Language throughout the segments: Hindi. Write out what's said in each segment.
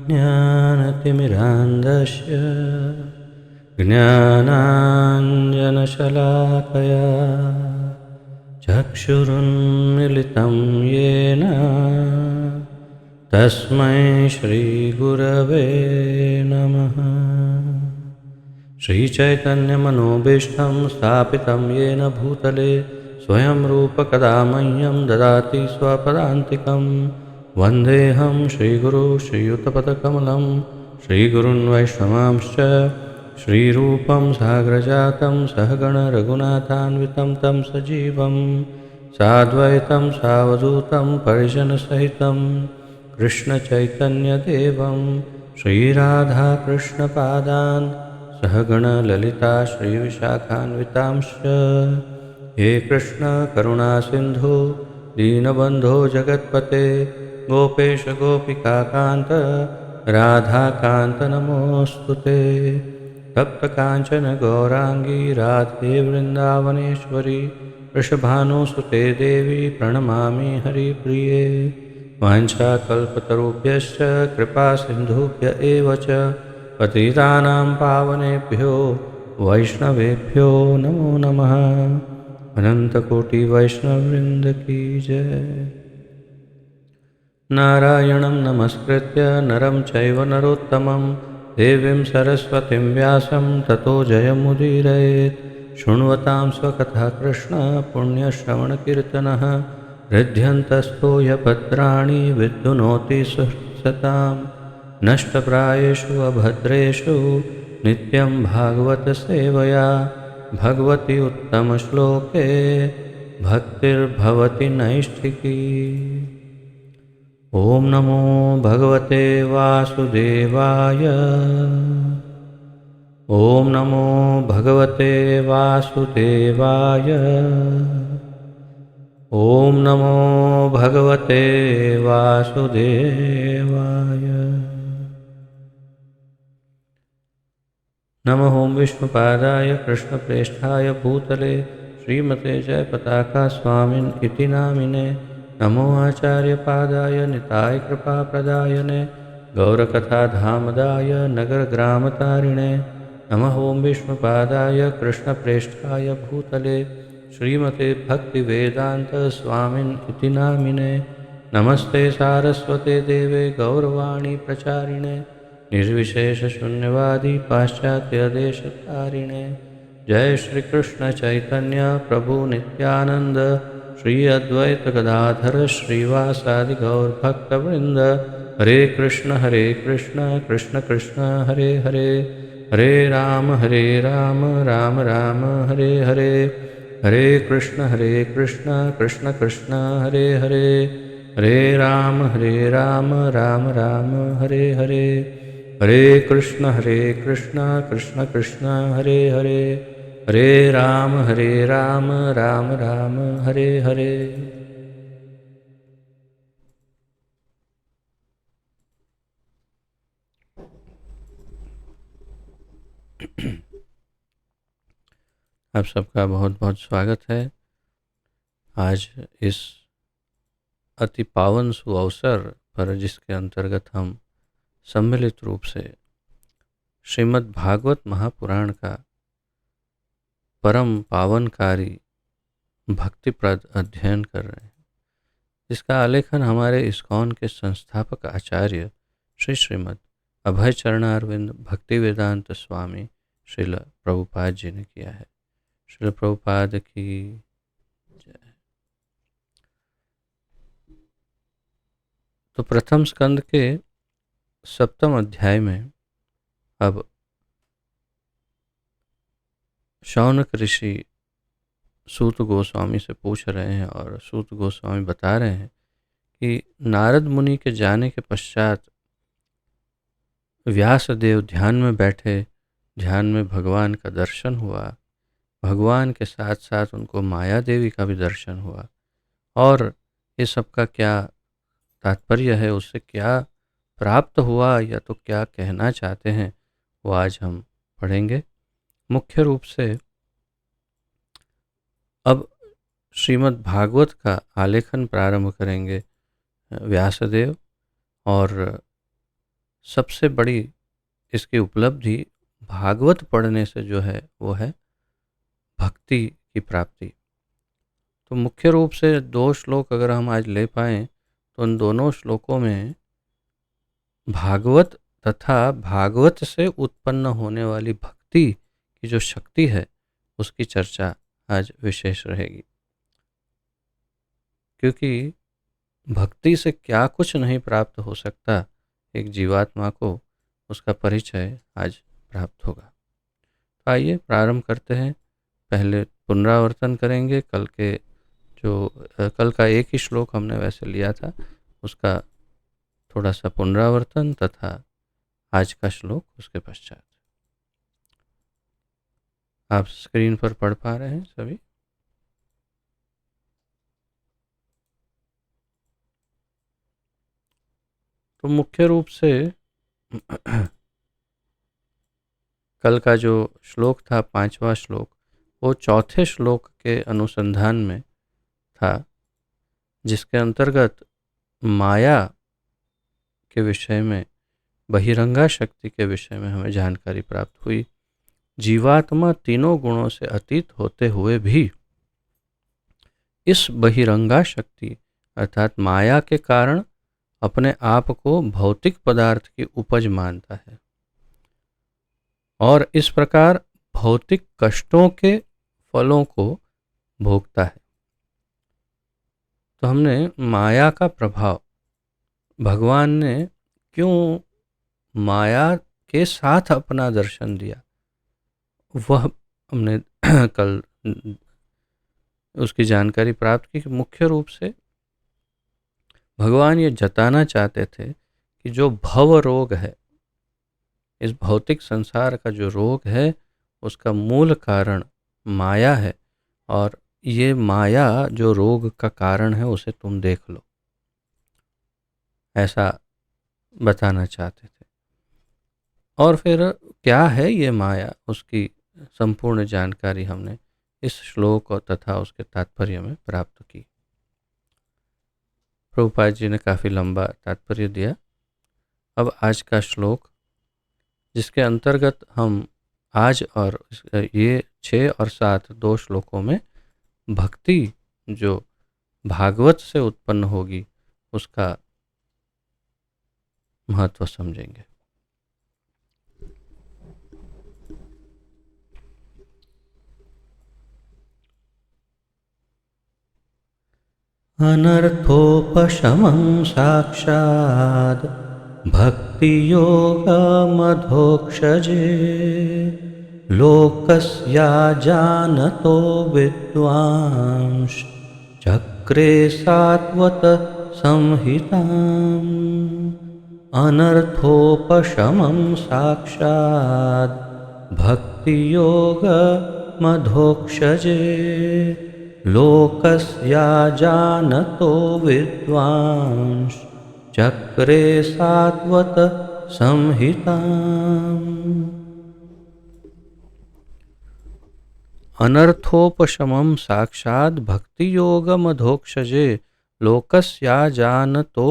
ज्ञानतिमिरान्धस्य ज्ञानाञ्जनशलाकया चक्षुरुन्मिलितं येन तस्मै श्रीगुरवे नमः। श्रीचैतन्यमनोभीष्टं स्थापितं येन भूतले स्वयं रूपकदा मह्यं ददाति स्वपदान्तिकं। वन्देऽहं श्रीगुरो श्रीयुतपदकमलं श्रीगुरुन् वैष्णवांश्च श्रीरूपं साग्रजातं सहगण रघुनाथान्वितं तं सजीवं साद्वैतं सावधूतं परिजनसहितं कृष्णचैतन्यदेवं श्रीराधाकृष्णपादान् सहगण ललिता श्रीविशाखान्वितांश्च। हे कृष्ण करुणा सिन्धु दीनबन्धो जगत्पते गोपेश गोपिकान्त राधाकान्त नमोऽस्तुते। तप्तकाञ्चन गौराङ्गी राधे वृन्दावनेश्वरी वृषभानुसुते देवी प्रणमामि हरिप्रिये। वाञ्छाकल्पतरुभ्यश्च कृपासिन्धुभ्य एव च पतितानां पावनेभ्यो वैष्णवेभ्यो नमो नमः। अनन्तकोटिवैष्णववृन्द की जय। नारायणं नमस्कृत्य नरं चैव नरोत्तमं देवीं सरस्वतीं व्यासं ततो जयमुदीरयेत्। शृण्वतां स्वकथा कृष्ण पुण्यश्रवणकीर्तनः हृद्यन्तस्थो यभद्राणि विद्युनोति सुसतां। नष्टप्रायेषु अभद्रेषु नित्यं भागवत सेवया भगवति उत्तमश्लोके भक्तिर्भवति नैष्ठिकी। ॐ नमो भगवते वासुदेवाय। ॐ नमो भगवते वासुदेवाय। ॐ नमो भगवते वासुदेवाय। नमः ॐ विष्णुपादाय कृष्णप्रेष्ठाय भूतले श्रीमते जयपताका स्वामिन् इति नामिने। नमो आचार्यपादाय निताय कृपाप्रदायने गौरकथाधामदाय नगरग्रामतारिणे। नमः ॐ विष्णुपादाय कृष्णप्रेष्ठाय भूतले श्रीमते भक्तिवेदान्त स्वामिन् इति नामिने। नमस्ते सारस्वते देवे गौरवाणी प्रचारिणे निर्विशेषशून्यवादी पाश्चात्यदेशतारिणे। जय श्री कृष्ण चैतन्य प्रभु नित्यानंद श्री अद्वैत गदाधर श्रीवासादि गौरभक्तवृंद। हरे कृष्ण कृष्ण कृष्ण हरे हरे हरे राम राम राम हरे हरे। हरे कृष्ण कृष्ण कृष्ण हरे हरे हरे राम राम राम हरे हरे। हरे कृष्ण कृष्ण कृष्ण हरे हरे हरे राम राम राम हरे हरे। आप सबका बहुत बहुत स्वागत है। आज इस अति पावन सुअवसर पर जिसके अंतर्गत हम सम्मिलित रूप से श्रीमद् भागवत महापुराण का परम पावनकारी भक्तिप्रद अध्ययन कर रहे हैं, जिसका आलेखन हमारे इस्कॉन के संस्थापक आचार्य श्रीमद् अभय चरणारविंद भक्तिवेदांत स्वामी श्रील प्रभुपाद जी ने किया है। श्रील प्रभुपाद की जय। तो प्रथम स्कंद के 7वें अध्याय में अब शौनक ऋषि सूत गोस्वामी से पूछ रहे हैं और सूत गोस्वामी बता रहे हैं कि नारद मुनि के जाने के पश्चात व्यासदेव ध्यान में बैठे, ध्यान में भगवान का दर्शन हुआ, भगवान के साथ साथ उनको माया देवी का भी दर्शन हुआ। और ये सब का क्या तात्पर्य है, उससे क्या प्राप्त हुआ या तो क्या कहना चाहते हैं, वो आज हम पढ़ेंगे। मुख्य रूप से अब श्रीमद् भागवत का आलेखन प्रारंभ करेंगे व्यासदेव, और सबसे बड़ी इसकी उपलब्धि भागवत पढ़ने से जो है वो है भक्ति की प्राप्ति। तो मुख्य रूप से 2 श्लोक अगर हम आज ले पाएँ तो उन दोनों श्लोकों में भागवत तथा भागवत से उत्पन्न होने वाली भक्ति की जो शक्ति है उसकी चर्चा आज विशेष रहेगी। क्योंकि भक्ति से क्या कुछ नहीं प्राप्त हो सकता, एक जीवात्मा को उसका परिचय आज प्राप्त होगा। तो आइए प्रारंभ करते हैं। पहले पुनरावर्तन करेंगे कल का एक ही श्लोक हमने वैसे लिया था, उसका थोड़ा सा पुनरावर्तन तथा आज का श्लोक उसके पश्चात। आप स्क्रीन पर पढ़ पा रहे हैं सभी? तो मुख्य रूप से कल का जो श्लोक था 5वां श्लोक, वो चौथे श्लोक के अनुसंधान में था, जिसके अंतर्गत माया के विषय में, बहिरंगा शक्ति के विषय में हमें जानकारी प्राप्त हुई। जीवात्मा तीनों गुणों से अतीत होते हुए भी इस बहिरंगा शक्ति अर्थात माया के कारण अपने आप को भौतिक पदार्थ की उपज मानता है और इस प्रकार भौतिक कष्टों के फलों को भोगता है। तो हमने माया का प्रभाव, भगवान ने क्यों माया के साथ अपना दर्शन दिया, वह हमने कल उसकी जानकारी प्राप्त की। कि मुख्य रूप से भगवान ये जताना चाहते थे कि जो भव रोग है, इस भौतिक संसार का जो रोग है, उसका मूल कारण माया है और ये माया जो रोग का कारण है उसे तुम देख लो, ऐसा बताना चाहते थे। और फिर क्या है ये माया, उसकी संपूर्ण जानकारी हमने इस श्लोक तथा उसके तात्पर्य में प्राप्त की। प्रभुपाद जी ने काफ़ी लंबा तात्पर्य दिया। अब आज का श्लोक, जिसके अंतर्गत हम आज और ये 6 और 7 2 श्लोकों में भक्ति जो भागवत से उत्पन्न होगी उसका महत्व समझेंगे। अनर्थोपशमं साक्षात् भक्तियोगमधोक्षजे लोकस्या जानतो विद्वांस चक्रे सात्वत संहिताम्। अनर्थोपशमं साक्षात् भक्तियोगमधोक्षजे लोकस्या जानतो विद्वांस चक्रे सात्वत संहिताम्। अनर्थोपशमं साक्षात् भक्तियोगमधोक्षजे लोकस्या जानतो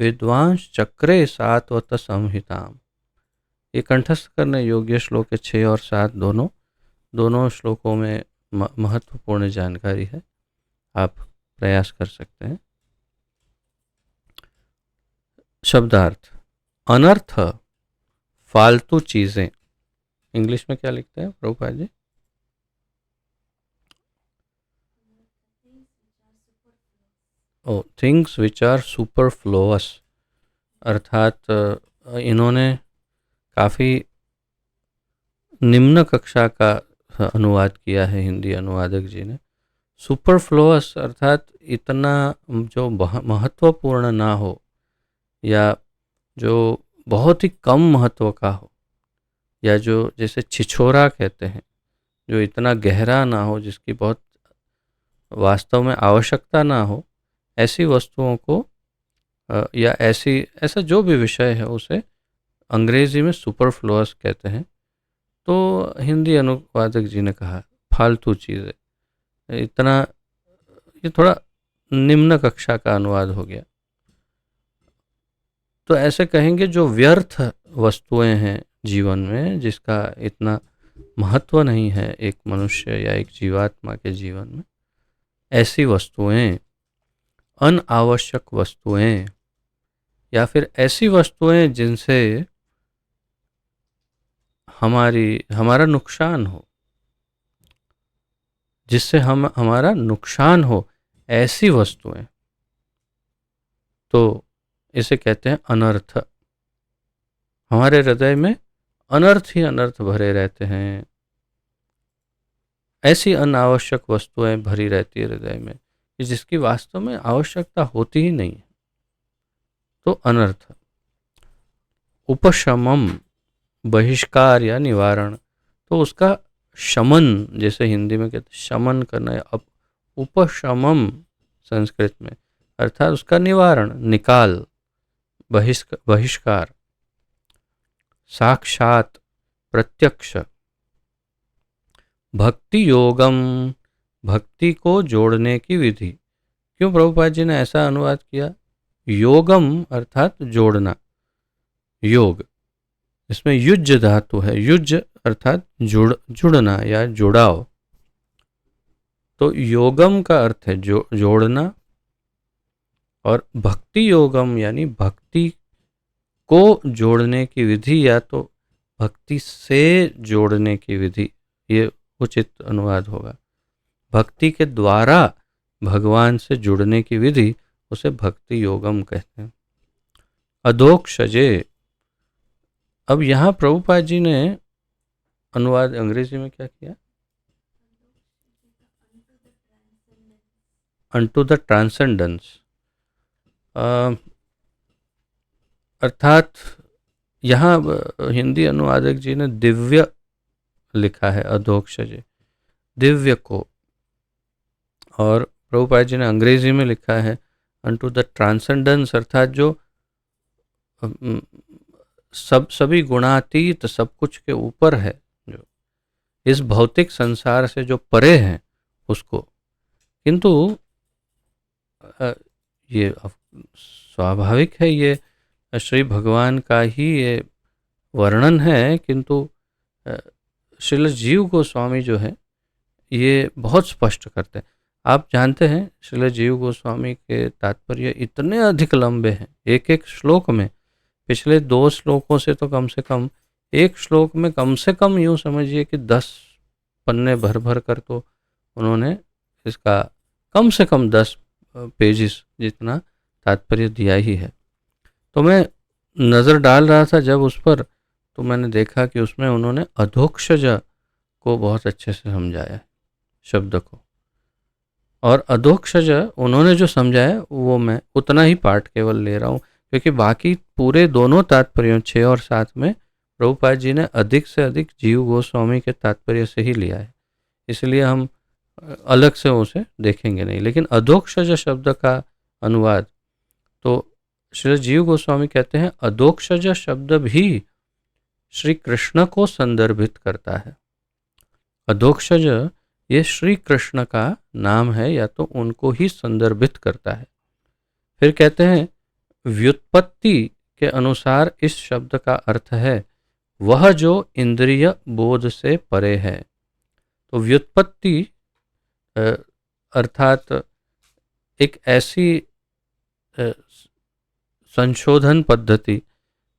विद्वांस चक्रे सात्वत संहिताम्। ये कंठस्थ करने योग्य श्लोक 6 और 7 दोनों श्लोकों में महत्वपूर्ण जानकारी है, आप प्रयास कर सकते हैं। शब्दार्थ, अनर्थ फालतू चीजें, इंग्लिश में क्या लिखते हैं Prabhupada ji? Things which are सुपरफ्लोअस, अर्थात इन्होंने काफ़ी निम्न कक्षा का अनुवाद किया है हिंदी अनुवादक जी ने। सुपरफ्लोअस अर्थात इतना जो महत्वपूर्ण ना हो या जो बहुत ही कम महत्व का हो, या जो जैसे छिछोरा कहते हैं, जो इतना गहरा ना हो, जिसकी बहुत वास्तव में आवश्यकता ना हो, ऐसी वस्तुओं को या ऐसा जो भी विषय है उसे अंग्रेजी में सुपरफ्लोअस कहते हैं। तो हिंदी अनुवादक जी ने कहा फालतू चीज़ें, इतना, ये थोड़ा निम्न कक्षा का अनुवाद हो गया। तो ऐसे कहेंगे जो व्यर्थ वस्तुएं हैं जीवन में, जिसका इतना महत्व नहीं है एक मनुष्य या एक जीवात्मा के जीवन में, ऐसी वस्तुएं, अनावश्यक वस्तुएं, या फिर ऐसी वस्तुएं जिनसे हमारा नुकसान हो, जिससे हमारा नुकसान हो, ऐसी वस्तुएं, तो इसे कहते हैं अनर्थ। हमारे हृदय में अनर्थ ही अनर्थ भरे रहते हैं, ऐसी अनावश्यक वस्तुएं भरी रहती है हृदय में कि जिसकी वास्तव में आवश्यकता होती ही नहीं है, तो अनर्थ। उपशमम, बहिष्कार या निवारण, तो उसका शमन, जैसे हिंदी में कहते हैं शमन करना, या उपशमम संस्कृत में, अर्थात उसका निवारण, निकाल, बहिष्कार। साक्षात, प्रत्यक्ष। भक्ति योगम, भक्ति को जोड़ने की विधि। क्यों प्रभुपाद जी ने ऐसा अनुवाद किया? योगम अर्थात जोड़ना, योग, इसमें युज्य धातु है, युज्य अर्थात जुड़ना या जुड़ाव। तो योगम का अर्थ है जोड़ना, और भक्ति योगम यानी भक्ति को जोड़ने की विधि, या तो भक्ति से जोड़ने की विधि, ये उचित अनुवाद होगा। भक्ति के द्वारा भगवान से जुड़ने की विधि, उसे भक्ति योगम कहते हैं। अधोक्षजे, अब यहाँ प्रभुपाद जी ने अनुवाद अंग्रेजी में क्या किया? अनटू द ट्रांसेंडेंस, अर्थात यहाँ हिंदी अनुवादक जी ने दिव्य लिखा है, अधोक्षजे, दिव्य को, और प्रभुपाद जी ने अंग्रेजी में लिखा है अनटू द ट्रांसेंडेंस, अर्थात जो सभी गुणातीत, सब कुछ के ऊपर है, जो इस भौतिक संसार से जो परे हैं उसको। किंतु ये स्वाभाविक है, ये श्री भगवान का ही ये वर्णन है, किंतु श्रील जीव गोस्वामी जो है ये बहुत स्पष्ट करते हैं। आप जानते हैं श्रील जीव गोस्वामी के तात्पर्य इतने अधिक लंबे हैं, एक एक श्लोक में, पिछले 2 श्लोकों से तो कम से कम, एक श्लोक में कम से कम यूँ समझिए कि 10 पन्ने भर भर कर तो उन्होंने इसका कम से कम 10 पेजेस जितना तात्पर्य दिया ही है। तो मैं नज़र डाल रहा था जब उस पर, तो मैंने देखा कि उसमें उन्होंने अधोक्षज को बहुत अच्छे से समझाया है, शब्द को। और अधोक्षज उन्होंने जो समझाया वो मैं उतना ही पाठ केवल ले रहा हूँ, क्योंकि बाकी पूरे दोनों तात्पर्यों 6 और 7 में प्रभुपाद जी ने अधिक से अधिक जीव गोस्वामी के तात्पर्य से ही लिया है, इसलिए हम अलग से उसे देखेंगे नहीं। लेकिन अधोक्षज शब्द का अनुवाद तो श्री जीव गोस्वामी कहते हैं अधोक्षज शब्द भी श्री कृष्ण को संदर्भित करता है। अधोक्षज ये श्री कृष्ण का नाम है, या तो उनको ही संदर्भित करता है। फिर कहते हैं व्युत्पत्ति के अनुसार इस शब्द का अर्थ है वह जो इंद्रिय बोध से परे है। तो व्युत्पत्ति अर्थात एक ऐसी संशोधन पद्धति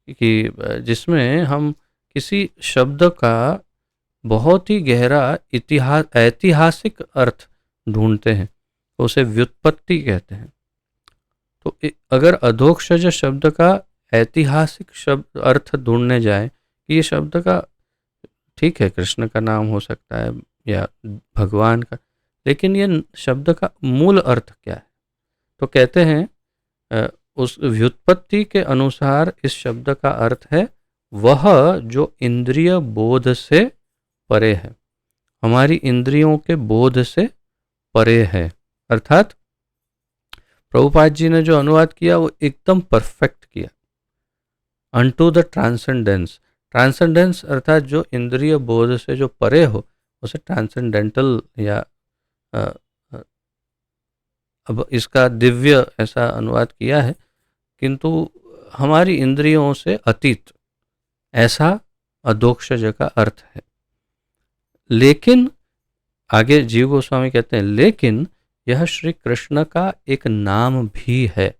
कि जिसमें हम किसी शब्द का बहुत ही गहरा ऐतिहासिक अर्थ ढूंढते हैं, तो उसे व्युत्पत्ति कहते हैं। तो अगर अधोक्षज शब्द का ऐतिहासिक शब्द अर्थ ढूंढने जाए कि ये शब्द का, ठीक है कृष्ण का नाम हो सकता है या भगवान का, लेकिन ये शब्द का मूल अर्थ क्या है, तो कहते हैं उस व्युत्पत्ति के अनुसार इस शब्द का अर्थ है वह जो इंद्रिय बोध से परे है, हमारी इंद्रियों के बोध से परे है। अर्थात प्रभुपाद जी ने जो अनुवाद किया वो एकदम परफेक्ट किया। अनटू द ट्रांसेंडेंस, ट्रांसेंडेंस अर्थात जो इंद्रिय बोध से जो परे हो उसे ट्रांसेंडेंटल या अब इसका दिव्य ऐसा अनुवाद किया है, किंतु हमारी इंद्रियों से अतीत, ऐसा अधोक्षज का अर्थ है। लेकिन आगे जीव गोस्वामी कहते हैं, लेकिन यह श्री कृष्ण का एक नाम भी है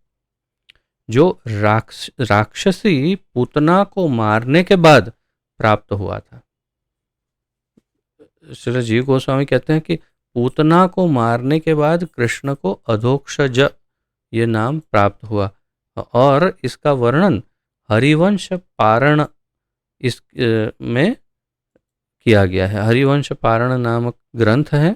जो राक्षसी पूतना को मारने के बाद प्राप्त हुआ था। श्री जीव गोस्वामी कहते हैं कि पूतना को मारने के बाद कृष्ण को अधोक्षज ये नाम प्राप्त हुआ, और इसका वर्णन हरिवंश पारण इस में किया गया है। हरिवंश पारण नामक ग्रंथ है,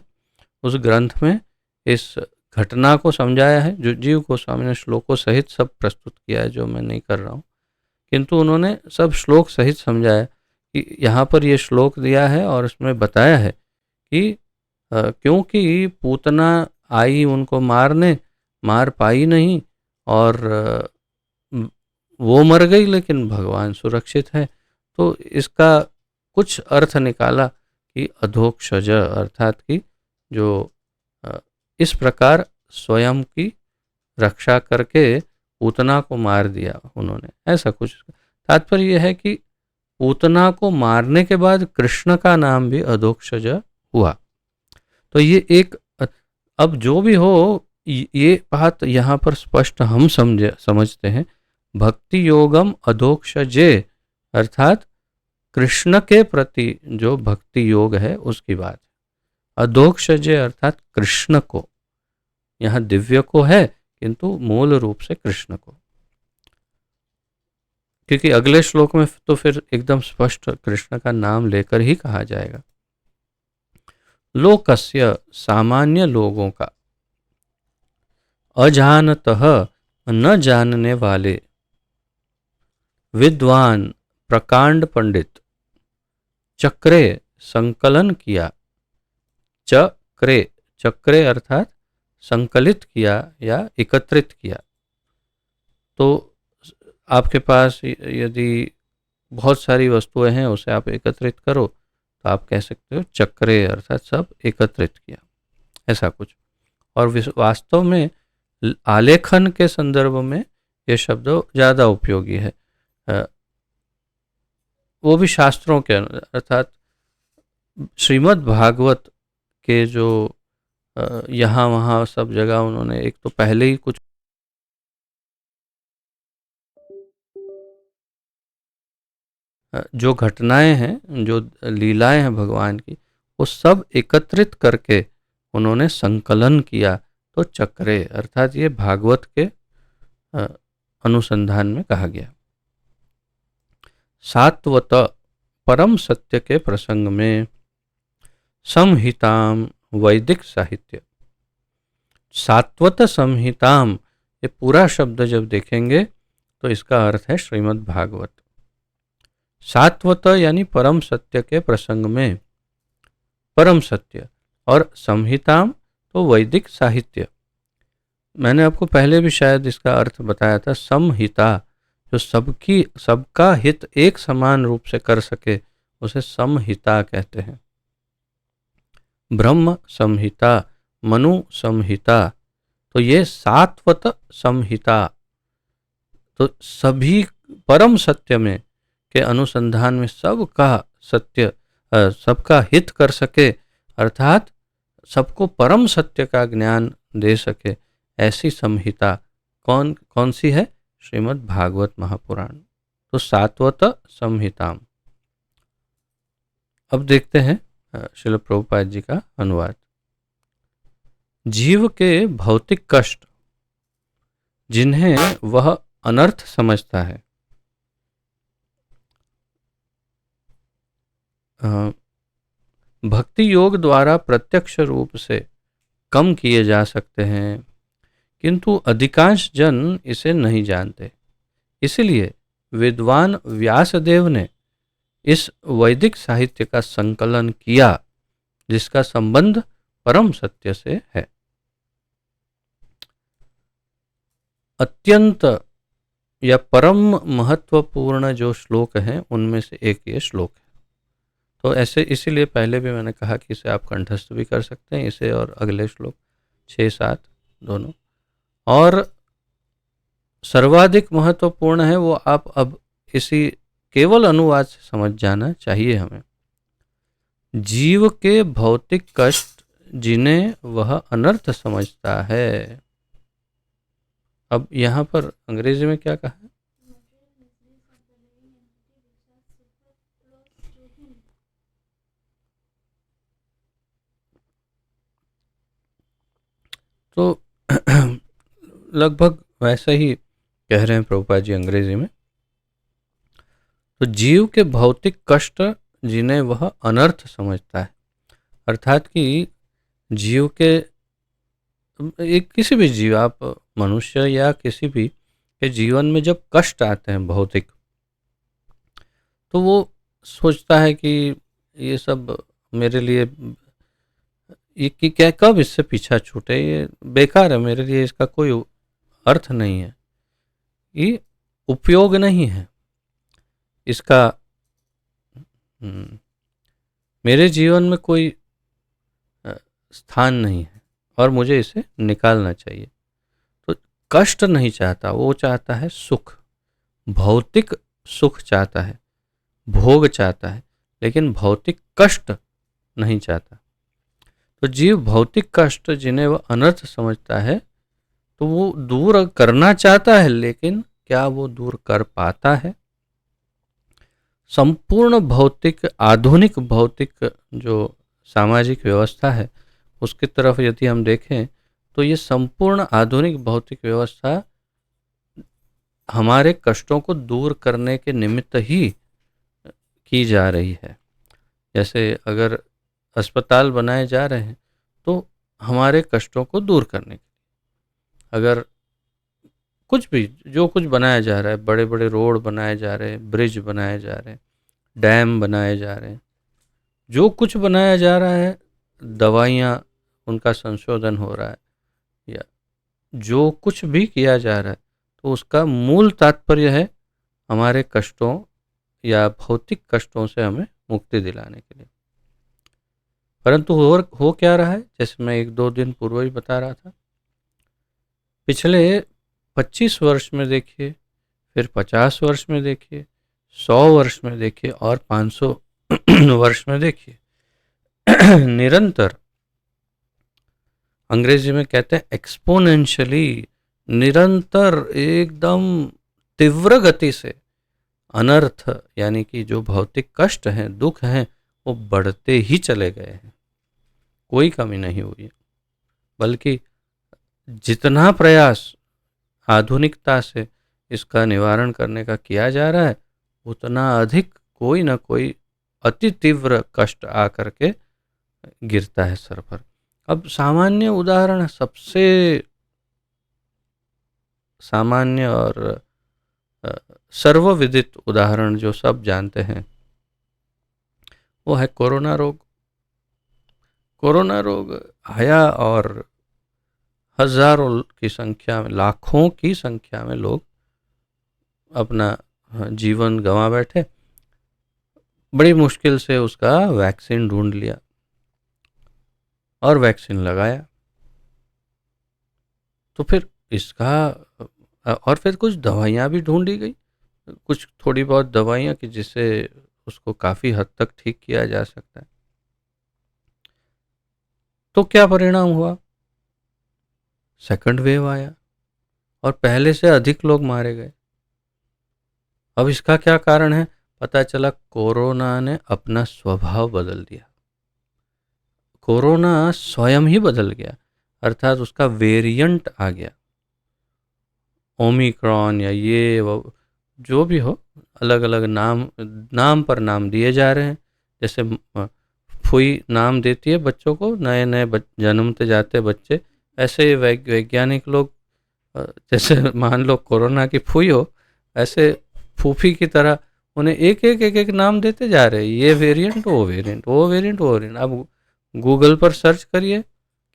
उस ग्रंथ में इस घटना को समझाया है, जो जीव गोस्वामी ने श्लोकों सहित सब प्रस्तुत किया है, जो मैं नहीं कर रहा हूँ, किंतु उन्होंने सब श्लोक सहित समझाया कि यहाँ पर ये श्लोक दिया है और इसमें बताया है कि क्योंकि पूतना आई उनको मारने, मार पाई नहीं, और वो मर गई लेकिन भगवान सुरक्षित है। तो इसका कुछ अर्थ निकाला कि अधोक्षज अर्थात कि जो इस प्रकार स्वयं की रक्षा करके पूतना को मार दिया उन्होंने, ऐसा कुछ तात्पर्य यह है कि पूतना को मारने के बाद कृष्ण का नाम भी अधोक्षज हुआ। तो ये एक, अब जो भी हो ये बात यहाँ पर स्पष्ट हम समझते हैं, भक्ति योगम अधोक्षजे अर्थात कृष्ण के प्रति जो भक्ति योग है उसकी बात है। अधोक्षजे अर्थात कृष्ण को, यहाँ दिव्य को है किंतु मूल रूप से कृष्ण को, क्योंकि अगले श्लोक में तो फिर एकदम स्पष्ट कृष्ण का नाम लेकर ही कहा जाएगा। लोकस्य सामान्य लोगों का, अजानतः न जानने वाले, विद्वान प्रकांड पंडित, चक्रे संकलन किया, चक्रे, चक्रे अर्थात संकलित किया या एकत्रित किया। तो आपके पास यदि बहुत सारी वस्तुएं हैं, उसे आप एकत्रित करो तो आप कह सकते हो चक्रे अर्थात सब एकत्रित किया, ऐसा कुछ। और वास्तव में आलेखन के संदर्भ में ये शब्द ज़्यादा उपयोगी है, वो भी शास्त्रों के अर्थात श्रीमद् भागवत के जो यहाँ वहाँ सब जगह उन्होंने एक तो पहले ही कुछ जो घटनाएं हैं, जो लीलाएं हैं भगवान की, वो सब एकत्रित करके उन्होंने संकलन किया। तो चक्रे अर्थात ये भागवत के अनुसंधान में कहा गया। सात्वत परम सत्य के प्रसंग में संहिताम वैदिक साहित्य, सात्वत संहिताम, ये पूरा शब्द जब देखेंगे तो इसका अर्थ है श्रीमद् भागवत। सात्वत यानी परम सत्य के प्रसंग में, परम सत्य, और संहिताम तो वैदिक साहित्य। मैंने आपको पहले भी शायद इसका अर्थ बताया था, समहिता जो सबका हित एक समान रूप से कर सके उसे समहिता कहते हैं। ब्रह्म संहिता, मनु संहिता, तो ये सात्वत संहिता, तो सभी परम सत्य में के अनुसंधान में सबका सत्य, सबका हित कर सके, अर्थात सबको परम सत्य का ज्ञान दे सके, ऐसी संहिता कौन कौन सी है? श्रीमद् भागवत महापुराण। तो सात्वत संहिताम। अब देखते हैं श्रील प्रभुपाद जी का अनुवाद। जीव के भौतिक कष्ट जिन्हें वह अनर्थ समझता है, भक्ति योग द्वारा प्रत्यक्ष रूप से कम किए जा सकते हैं, किंतु अधिकांश जन इसे नहीं जानते। इसलिए विद्वान व्यासदेव ने इस वैदिक साहित्य का संकलन किया जिसका संबंध परम सत्य से है। अत्यंत या परम महत्वपूर्ण जो श्लोक हैं उनमें से एक ये श्लोक है। तो ऐसे इसीलिए पहले भी मैंने कहा कि इसे आप कंठस्थ भी कर सकते हैं, इसे और अगले श्लोक 6-7 दोनों। और सर्वाधिक महत्वपूर्ण है वो आप अब इसी केवल अनुवाद से समझ जाना चाहिए हमें। जीव के भौतिक कष्ट जिन्हें वह अनर्थ समझता है। अब यहाँ पर अंग्रेजी में क्या कहा है? तो लगभग वैसा ही कह रहे हैं प्रभुपाद जी अंग्रेजी में। तो जीव के भौतिक कष्ट जिन्हें वह अनर्थ समझता है, अर्थात कि जीव के, एक किसी भी जीव, आप मनुष्य या किसी भी के जीवन में जब कष्ट आते हैं भौतिक, तो वो सोचता है कि ये सब मेरे लिए, ये कि क्या कब इससे पीछा छूटे, ये बेकार है मेरे लिए, इसका कोई अर्थ नहीं है, ये उपयोग नहीं है इसका, मेरे जीवन में कोई स्थान नहीं है और मुझे इसे निकालना चाहिए। तो कष्ट नहीं चाहता, वो चाहता है सुख, भौतिक सुख चाहता है, भोग चाहता है, लेकिन भौतिक कष्ट नहीं चाहता। तो जीव भौतिक कष्ट जिन्हें वह अनर्थ समझता है तो वो दूर करना चाहता है, लेकिन क्या वो दूर कर पाता है? संपूर्ण भौतिक, आधुनिक भौतिक जो सामाजिक व्यवस्था है उसकी तरफ यदि हम देखें तो ये संपूर्ण आधुनिक भौतिक व्यवस्था हमारे कष्टों को दूर करने के निमित्त ही की जा रही है। जैसे अगर अस्पताल बनाए जा रहे हैं तो हमारे कष्टों को दूर करने के, अगर कुछ भी जो कुछ बनाया जा रहा है, बड़े बड़े रोड बनाए जा रहे हैं, ब्रिज बनाए जा रहे हैं, डैम बनाए जा रहे हैं, जो कुछ बनाया जा रहा है, दवाइयाँ उनका संशोधन हो रहा है, या जो कुछ भी किया जा रहा है, तो उसका मूल तात्पर्य है हमारे कष्टों या भौतिक कष्टों से हमें मुक्ति दिलाने के लिए। परंतु हो क्या रहा है, जैसे मैं 1-2 दिन पूर्व ही बता रहा था, पिछले 25 वर्ष में देखिए, फिर 50 वर्ष में देखिए, 100 वर्ष में देखिए और 500 वर्ष में देखिए, निरंतर, अंग्रेजी में कहते हैं एक्सपोनेंशियली, निरंतर एकदम तीव्र गति से अनर्थ यानी कि जो भौतिक कष्ट हैं, दुख हैं, वो बढ़ते ही चले गए हैं, कोई कमी नहीं हुई है। बल्कि जितना प्रयास आधुनिकता से इसका निवारण करने का किया जा रहा है, उतना अधिक कोई ना कोई अति तीव्र कष्ट आकर के गिरता है सर पर। अब सामान्य उदाहरण, सबसे सामान्य और सर्वविदित उदाहरण जो सब जानते हैं वो है कोरोना रोग। कोरोना रोग आया और हजारों की संख्या में, लाखों की संख्या में लोग अपना जीवन गंवा बैठे। बड़ी मुश्किल से उसका वैक्सीन ढूंढ लिया और वैक्सीन लगाया, तो फिर इसका, और फिर कुछ दवाइयाँ भी ढूंढी गई, कुछ थोड़ी बहुत दवाइयाँ कि जिससे उसको काफ़ी हद तक ठीक किया जा सकता है। तो क्या परिणाम हुआ? सेकंड वेव आया और पहले से अधिक लोग मारे गए। अब इसका क्या कारण है? पता चला कोरोना ने अपना स्वभाव बदल दिया, कोरोना स्वयं ही बदल गया, अर्थात उसका वेरिएंट आ गया, ओमिक्रॉन या ये जो भी हो, अलग अलग नाम पर नाम दिए जा रहे हैं। जैसे फुई नाम देती है बच्चों को, नए नए जन्मते जाते बच्चे, ऐसे वैज्ञानिक लोग, जैसे मान लो कोरोना की फुई हो, ऐसे फूफी की तरह उन्हें एक एक नाम देते जा रहे हैं, ये वेरिएंट, वो वेरिएंट, वो वेरिएंट, वो वेरिएंट। अब गूगल पर सर्च करिए,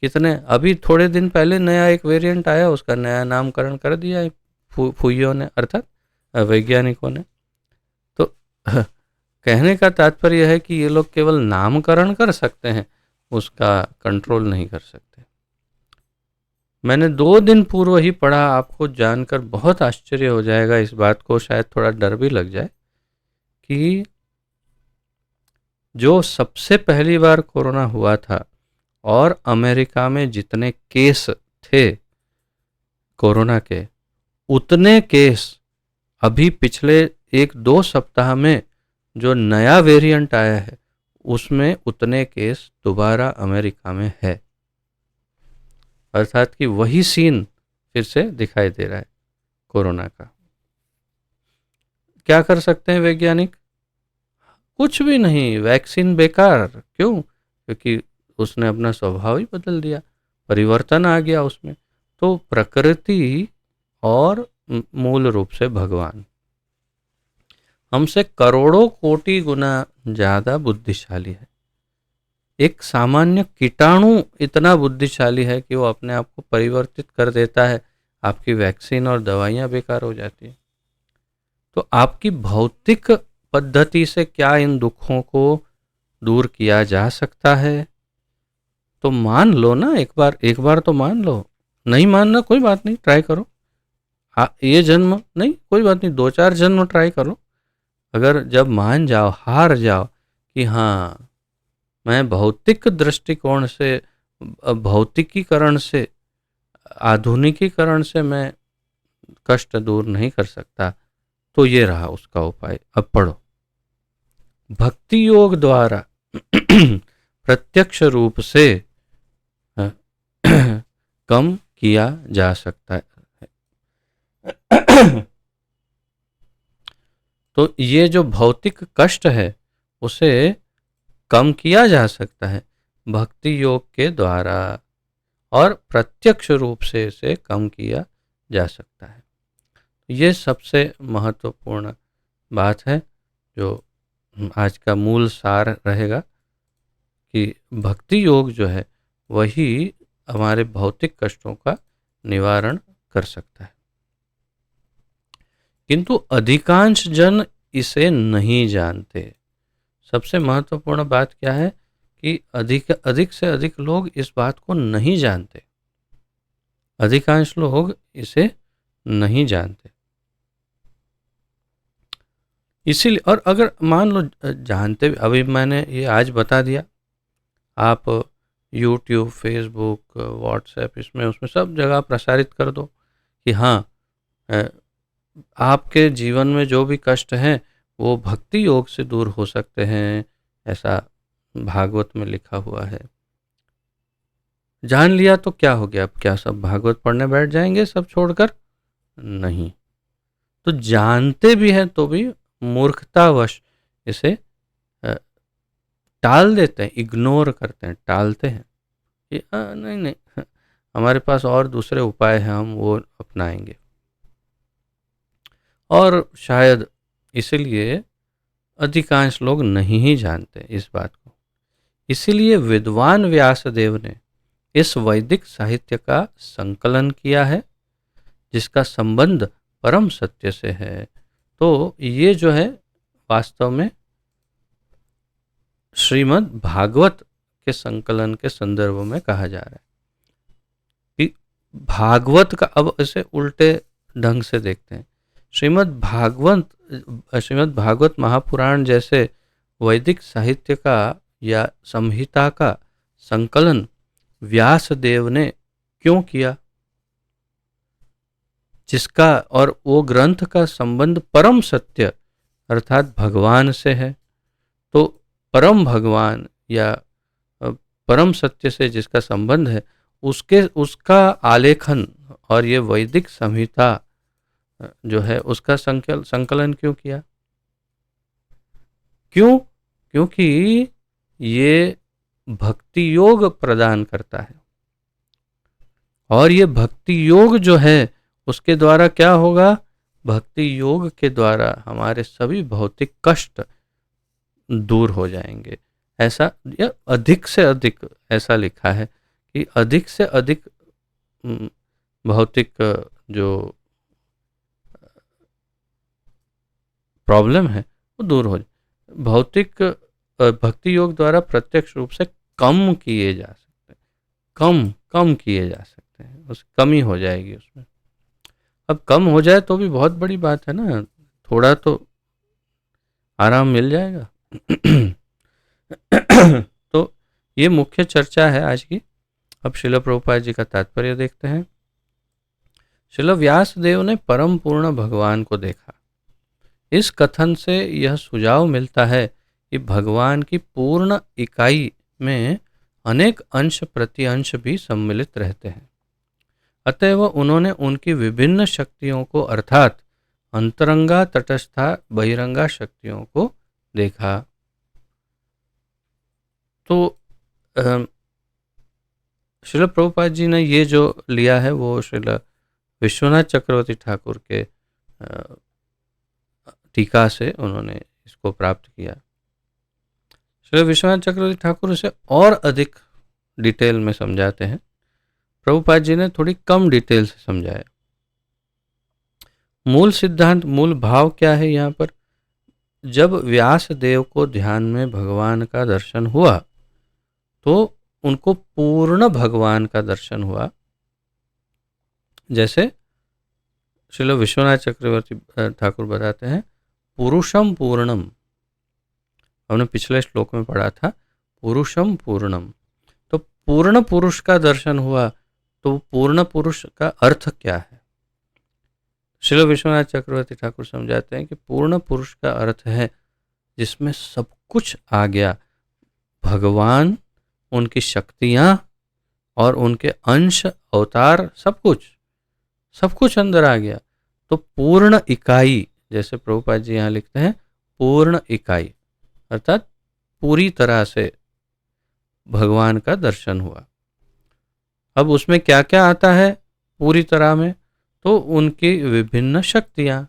कितने, अभी थोड़े दिन पहले नया एक वेरिएंट आया, उसका नया नामकरण कर दिया है फुइयों ने, अर्थात वैज्ञानिकों ने। तो कहने का तात्पर्य है कि ये लोग केवल नामकरण कर सकते हैं, उसका कंट्रोल नहीं कर सकते। मैंने 2 दिन पूर्व ही पढ़ा, आपको जानकर बहुत आश्चर्य हो जाएगा, इस बात को शायद थोड़ा डर भी लग जाए कि जो सबसे पहली बार कोरोना हुआ था और अमेरिका में जितने केस थे कोरोना के, उतने केस अभी पिछले 1-2 सप्ताह में जो नया वेरिएंट आया है उसमें उतने केस दोबारा अमेरिका में है। अर्थात कि वही सीन फिर से दिखाई दे रहा है कोरोना का। क्या कर सकते हैं वैज्ञानिक? कुछ भी नहीं, वैक्सीन बेकार। क्यों? क्योंकि उसने अपना स्वभाव ही बदल दिया, परिवर्तन आ गया उसमें। तो प्रकृति और मूल रूप से भगवान हमसे करोड़ों कोटि गुना ज़्यादा बुद्धिशाली है। एक सामान्य कीटाणु इतना बुद्धिशाली है कि वो अपने आप को परिवर्तित कर देता है, आपकी वैक्सीन और दवाइयाँ बेकार हो जाती हैं। तो आपकी भौतिक पद्धति से क्या इन दुखों को दूर किया जा सकता है? तो मान लो ना, एक बार तो मान लो। नहीं मानना कोई बात नहीं, ट्राई करो। ये जन्म नहीं, कोई बात नहीं, 2-4 जन्म ट्राई करो। अगर जब मान जाओ, हार जाओ कि हाँ मैं भौतिक दृष्टिकोण से, भौतिकीकरण से, आधुनिकीकरण से मैं कष्ट दूर नहीं कर सकता, तो ये रहा उसका उपाय। अब पढ़ो। भक्ति योग द्वारा प्रत्यक्ष रूप से कम किया जा सकता है। तो ये जो भौतिक कष्ट है उसे कम किया जा सकता है भक्ति योग के द्वारा, और प्रत्यक्ष रूप से इसे कम किया जा सकता है। ये सबसे महत्वपूर्ण बात है जो आज का मूल सार रहेगा कि भक्ति योग जो है वही हमारे भौतिक कष्टों का निवारण कर सकता है। किंतु अधिकांश जन इसे नहीं जानते। सबसे महत्वपूर्ण बात क्या है कि अधिक से अधिक लोग इस बात को नहीं जानते। अधिकांश लोग इसे नहीं जानते। इसीलिए, और अगर मान लो जानते, अभी मैंने ये आज बता दिया, आप यूट्यूब, फेसबुक, व्हाट्सएप, इसमें उसमें सब जगह प्रसारित कर दो कि हाँ आपके जीवन में जो भी कष्ट हैं वो भक्ति योग से दूर हो सकते हैं, ऐसा भागवत में लिखा हुआ है। जान लिया तो क्या हो गया? अब क्या सब भागवत पढ़ने बैठ जाएंगे सब छोड़कर? नहीं। तो जानते भी हैं तो भी मूर्खतावश इसे टाल देते हैं, इग्नोर करते हैं, टालते हैं कि नहीं नहीं, हमारे पास और दूसरे उपाय हैं, हम वो अपनाएंगे। और शायद इसलिए अधिकांश लोग नहीं ही जानते इस बात को। इसीलिए विद्वान व्यासदेव ने इस वैदिक साहित्य का संकलन किया है जिसका संबंध परम सत्य से है। तो ये जो है वास्तव में श्रीमद् भागवत के संकलन के संदर्भ में कहा जा रहा है कि भागवत का, अब इसे उल्टे ढंग से देखते हैं। श्रीमद् भागवत महापुराण जैसे वैदिक साहित्य का या संहिता का संकलन व्यासदेव ने क्यों किया, जिसका और वो ग्रंथ का संबंध परम सत्य अर्थात भगवान से है। तो परम भगवान या परम सत्य से जिसका संबंध है उसका आलेखन और ये वैदिक संहिता जो है उसका संकलन क्यों किया? क्यों? क्योंकि ये भक्ति योग प्रदान करता है, और ये भक्ति योग जो है उसके द्वारा क्या होगा? भक्ति योग के द्वारा हमारे सभी भौतिक कष्ट दूर हो जाएंगे। ऐसा, या अधिक से अधिक, ऐसा लिखा है कि अधिक से अधिक भौतिक जो प्रॉब्लम है वो दूर हो जाए। भौतिक भक्ति योग द्वारा प्रत्यक्ष रूप से कम किए जा सकते हैं, कम किए जा सकते हैं। सकते हैं, उस कमी हो जाएगी उसमें। अब कम हो जाए तो भी बहुत बड़ी बात है ना, थोड़ा तो आराम मिल जाएगा। तो ये मुख्य चर्चा है आज की। अब श्रील प्रभुपाद जी का तात्पर्य देखते हैं। श्रील व्यास देव ने परम पूर्ण भगवान को देखा। इस कथन से यह सुझाव मिलता है कि भगवान की पूर्ण इकाई में अनेक अंश प्रति अंश भी सम्मिलित रहते हैं। अतएव उन्होंने उनकी विभिन्न शक्तियों को अर्थात अंतरंगा, तटस्था, बहिरंगा शक्तियों को देखा। तो श्रील प्रभुपाद जी ने ये जो लिया है वो श्रील विश्वनाथ चक्रवर्ती ठाकुर के टीका से उन्होंने इसको प्राप्त किया। श्री विश्वनाथ चक्रवर्ती ठाकुर इसे और अधिक डिटेल में समझाते हैं। प्रभुपाद जी ने थोड़ी कम डिटेल से समझाया। मूल सिद्धांत, मूल भाव क्या है यहाँ पर? जब व्यास देव को ध्यान में भगवान का दर्शन हुआ तो उनको पूर्ण भगवान का दर्शन हुआ। जैसे श्रील विश्वनाथ चक्रवर्ती ठाकुर बताते हैं, पुरुषम पूर्णम। हमने पिछले श्लोक में पढ़ा था पुरुषम पूर्णम। तो पूर्ण पुरुष का दर्शन हुआ, तो पूर्ण पुरुष का अर्थ क्या है? श्रील विश्वनाथ चक्रवर्ती ठाकुर समझाते हैं कि पूर्ण पुरुष का अर्थ है जिसमें सब कुछ आ गया, भगवान, उनकी शक्तियाँ और उनके अंश, अवतार, सब कुछ अंदर आ गया। तो पूर्ण इकाई, जैसे प्रभुपाद जी यहाँ लिखते हैं पूर्ण इकाई, अर्थात पूरी तरह से भगवान का दर्शन हुआ। अब उसमें क्या क्या आता है पूरी तरह में? तो उनकी विभिन्न शक्तियाँ,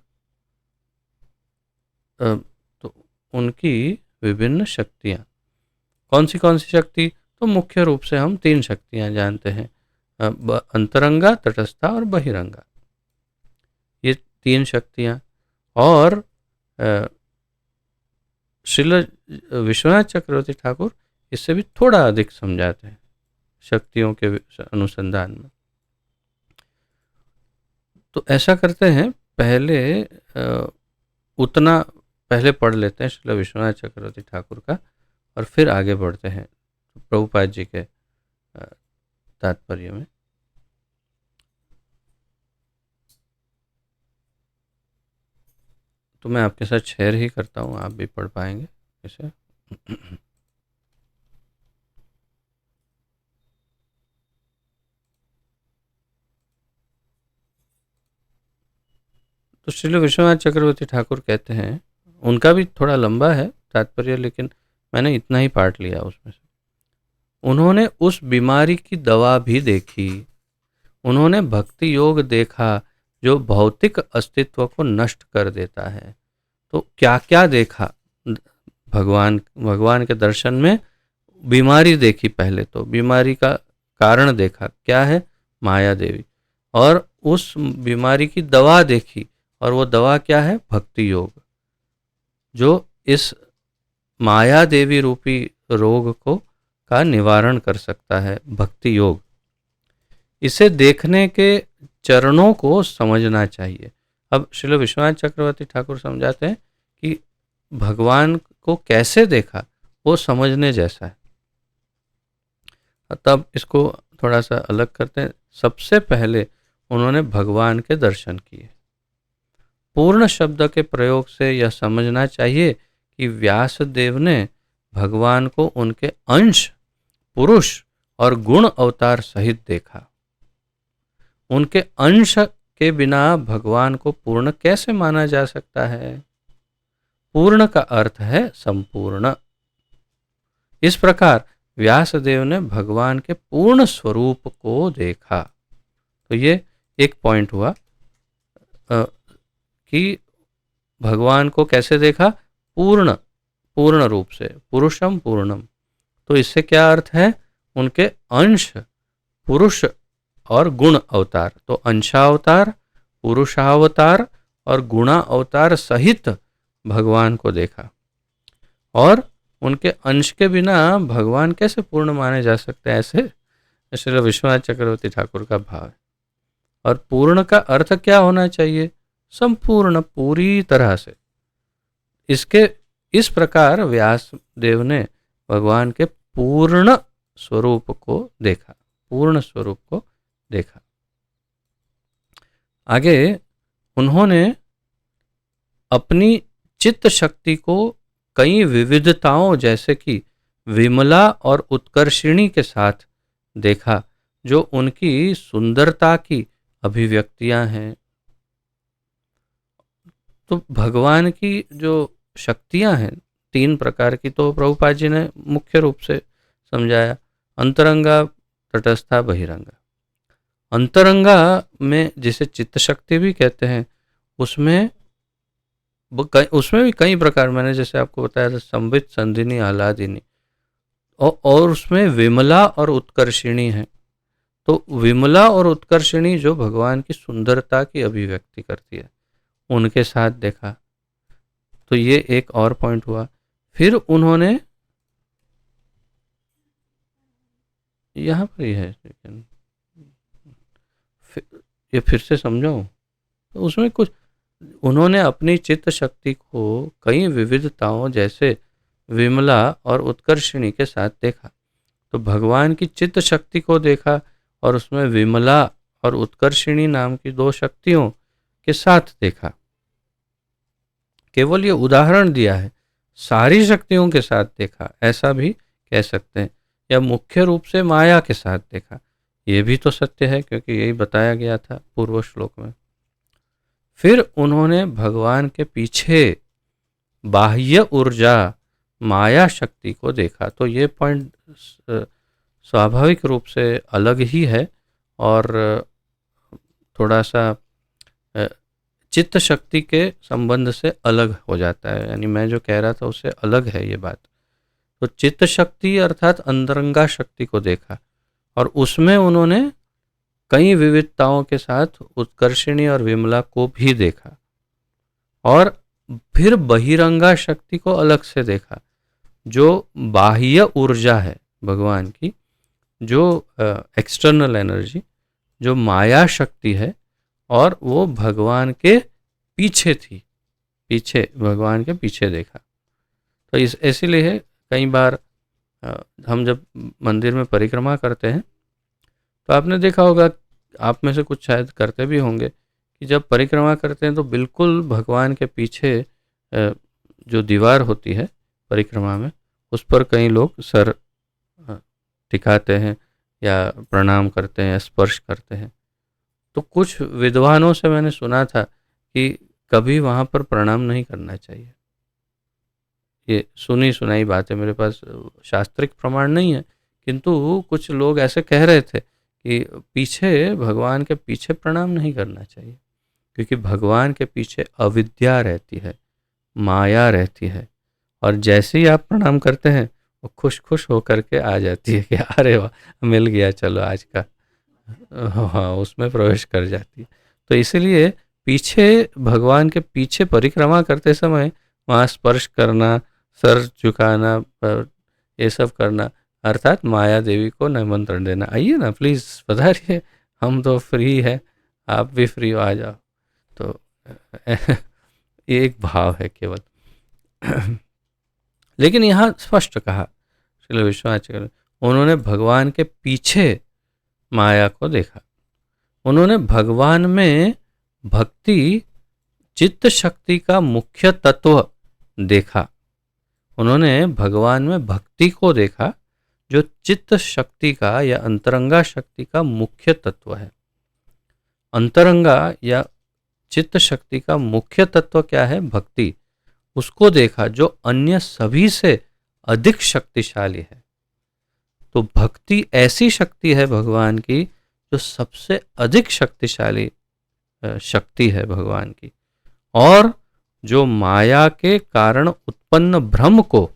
तो उनकी विभिन्न शक्तियाँ कौन सी शक्ति? तो मुख्य रूप से हम 3 शक्तियाँ जानते हैं, अंतरंगा, तटस्था और बहिरंगा, ये 3 शक्तियाँ। और श्रील विश्वनाथ चक्रवर्ती ठाकुर इससे भी थोड़ा अधिक समझाते हैं शक्तियों के अनुसंधान में। तो ऐसा करते हैं, पहले उतना पहले पढ़ लेते हैं श्रील विश्वनाथ चक्रवर्ती ठाकुर का और फिर आगे बढ़ते हैं प्रभुपाद जी के तात्पर्य में। तो मैं आपके साथ शेयर ही करता हूँ, आप भी पढ़ पाएंगे इसे। तो श्रील विश्वनाथ चक्रवर्ती ठाकुर कहते हैं, उनका भी थोड़ा लंबा है तात्पर्य, लेकिन मैंने इतना ही पार्ट लिया उसमें से। उन्होंने उस बीमारी की दवा भी देखी, उन्होंने भक्ति योग देखा जो भौतिक अस्तित्व को नष्ट कर देता है। तो क्या क्या देखा? भगवान के दर्शन में बीमारी देखी। पहले तो बीमारी का कारण देखा, क्या है? माया देवी। और उस बीमारी की दवा देखी, और वो दवा क्या है? भक्ति योग, जो इस माया देवी रूपी रोग को का निवारण कर सकता है, भक्ति योग। इसे देखने के चरणों को समझना चाहिए। अब श्रील विश्वनाथ चक्रवर्ती ठाकुर समझाते हैं कि भगवान को कैसे देखा वो समझने जैसा है। तब इसको थोड़ा सा अलग करते हैं। सबसे पहले उन्होंने भगवान के दर्शन किए। पूर्ण शब्द के प्रयोग से यह समझना चाहिए कि व्यासदेव ने भगवान को उनके अंश, पुरुष और गुण अवतार सहित देखा। उनके अंश के बिना भगवान को पूर्ण कैसे माना जा सकता है? पूर्ण का अर्थ है संपूर्ण। इस प्रकार व्यासदेव ने भगवान के पूर्ण स्वरूप को देखा। तो ये एक पॉइंट हुआ कि भगवान को कैसे देखा? पूर्ण रूप से, पुरुषम पूर्णम। तो इससे क्या अर्थ है? उनके अंश, पुरुष और गुण अवतार। तो अंशावतार, पुरुषावतार और गुणा अवतार सहित भगवान को देखा। और उनके अंश के बिना भगवान कैसे पूर्ण माने जा सकते हैं? ऐसे श्री विश्वनाथ चक्रवर्ती ठाकुर का भाव है। और पूर्ण का अर्थ क्या होना चाहिए? संपूर्ण, पूरी तरह से। इसके इस प्रकार व्यास देव ने भगवान के पूर्ण स्वरूप को देखा, पूर्ण स्वरूप को देखा। आगे उन्होंने अपनी चित्त शक्ति को कई विविधताओं जैसे कि विमला और उत्कर्षिणी के साथ देखा, जो उनकी सुंदरता की अभिव्यक्तियां हैं। तो भगवान की जो शक्तियां हैं, तीन प्रकार की, तो प्रभुपाद जी ने मुख्य रूप से समझाया। अंतरंगा, तटस्था, बहिरंगा। अंतरंगा में जिसे चित्त शक्ति भी कहते हैं, उसमें भी कई प्रकार, मैंने जैसे आपको बताया था, संबित, संधिनी, आह्लादिनी, और उसमें विमला और उत्कर्षिणी है। तो विमला और उत्कर्षिणी जो भगवान की सुंदरता की अभिव्यक्ति करती है, उनके साथ देखा। तो ये एक और पॉइंट हुआ। फिर उन्होंने, यहाँ पर ही है लेकिन ये फिर से समझाऊं तो उसमें कुछ, उन्होंने अपनी चित्त शक्ति को कई विविधताओं जैसे विमला और उत्कर्षिणी के साथ देखा। तो भगवान की चित्त शक्ति को देखा और उसमें विमला और उत्कर्षिणी नाम की दो शक्तियों के साथ देखा। केवल ये उदाहरण दिया है, सारी शक्तियों के साथ देखा ऐसा भी कह सकते हैं, या मुख्य रूप से माया के साथ देखा, ये भी तो सत्य है, क्योंकि यही बताया गया था पूर्व श्लोक में। फिर उन्होंने भगवान के पीछे बाह्य ऊर्जा माया शक्ति को देखा। तो ये पॉइंट स्वाभाविक रूप से अलग ही है और थोड़ा सा चित्त शक्ति के संबंध से अलग हो जाता है, यानी मैं जो कह रहा था उससे अलग है ये बात। तो चित्त शक्ति अर्थात अंतरंगा शक्ति को देखा और उसमें उन्होंने कई विविधताओं के साथ उत्कर्षिणी और विमला को भी देखा। और फिर बहिरंगा शक्ति को अलग से देखा, जो बाह्य ऊर्जा है भगवान की, जो एक्सटर्नल एनर्जी, जो माया शक्ति है, और वो भगवान के पीछे थी, पीछे, भगवान के पीछे देखा। तो इसीलिए कई बार हम जब मंदिर में परिक्रमा करते हैं तो आपने देखा होगा, आप में से कुछ शायद करते भी होंगे, कि जब परिक्रमा करते हैं तो बिल्कुल भगवान के पीछे जो दीवार होती है परिक्रमा में, उस पर कई लोग सर टिकाते हैं या प्रणाम करते हैं, स्पर्श करते हैं। तो कुछ विद्वानों से मैंने सुना था कि कभी वहाँ पर प्रणाम नहीं करना चाहिए। ये सुनी सुनाई बात है, मेरे पास शास्त्रिक प्रमाण नहीं है, किंतु कुछ लोग ऐसे कह रहे थे कि पीछे, भगवान के पीछे प्रणाम नहीं करना चाहिए, क्योंकि भगवान के पीछे अविद्या रहती है, माया रहती है, और जैसे ही आप प्रणाम करते हैं वो खुश खुश होकर के आ जाती है कि अरे वाह मिल गया, चलो आज का, हाँ, उसमें प्रवेश कर जाती है। तो इसीलिए पीछे, भगवान के पीछे परिक्रमा करते समय वहाँ स्पर्श करना, सर झुकाना, ये सब करना, अर्थात माया देवी को निमंत्रण देना, आइए ना प्लीज़ पधारिए, हम तो फ्री है, आप भी फ्री हो, आ जाओ। तो ये एक भाव है केवल। लेकिन यहाँ स्पष्ट कहा श्री विश्वनाथ, उन्होंने भगवान के पीछे माया को देखा। उन्होंने भगवान में भक्ति, चित्त शक्ति का मुख्य तत्व देखा। उन्होंने भगवान में भक्ति को देखा, जो चित्त शक्ति का या अंतरंगा शक्ति का मुख्य तत्व है। अंतरंगा या चित्त शक्ति का मुख्य तत्व क्या है? भक्ति। उसको देखा, जो अन्य सभी से अधिक शक्तिशाली है। तो भक्ति ऐसी शक्ति है भगवान की जो सबसे अधिक शक्तिशाली शक्ति है भगवान की, और जो माया के कारण उत्पन्न भ्रम को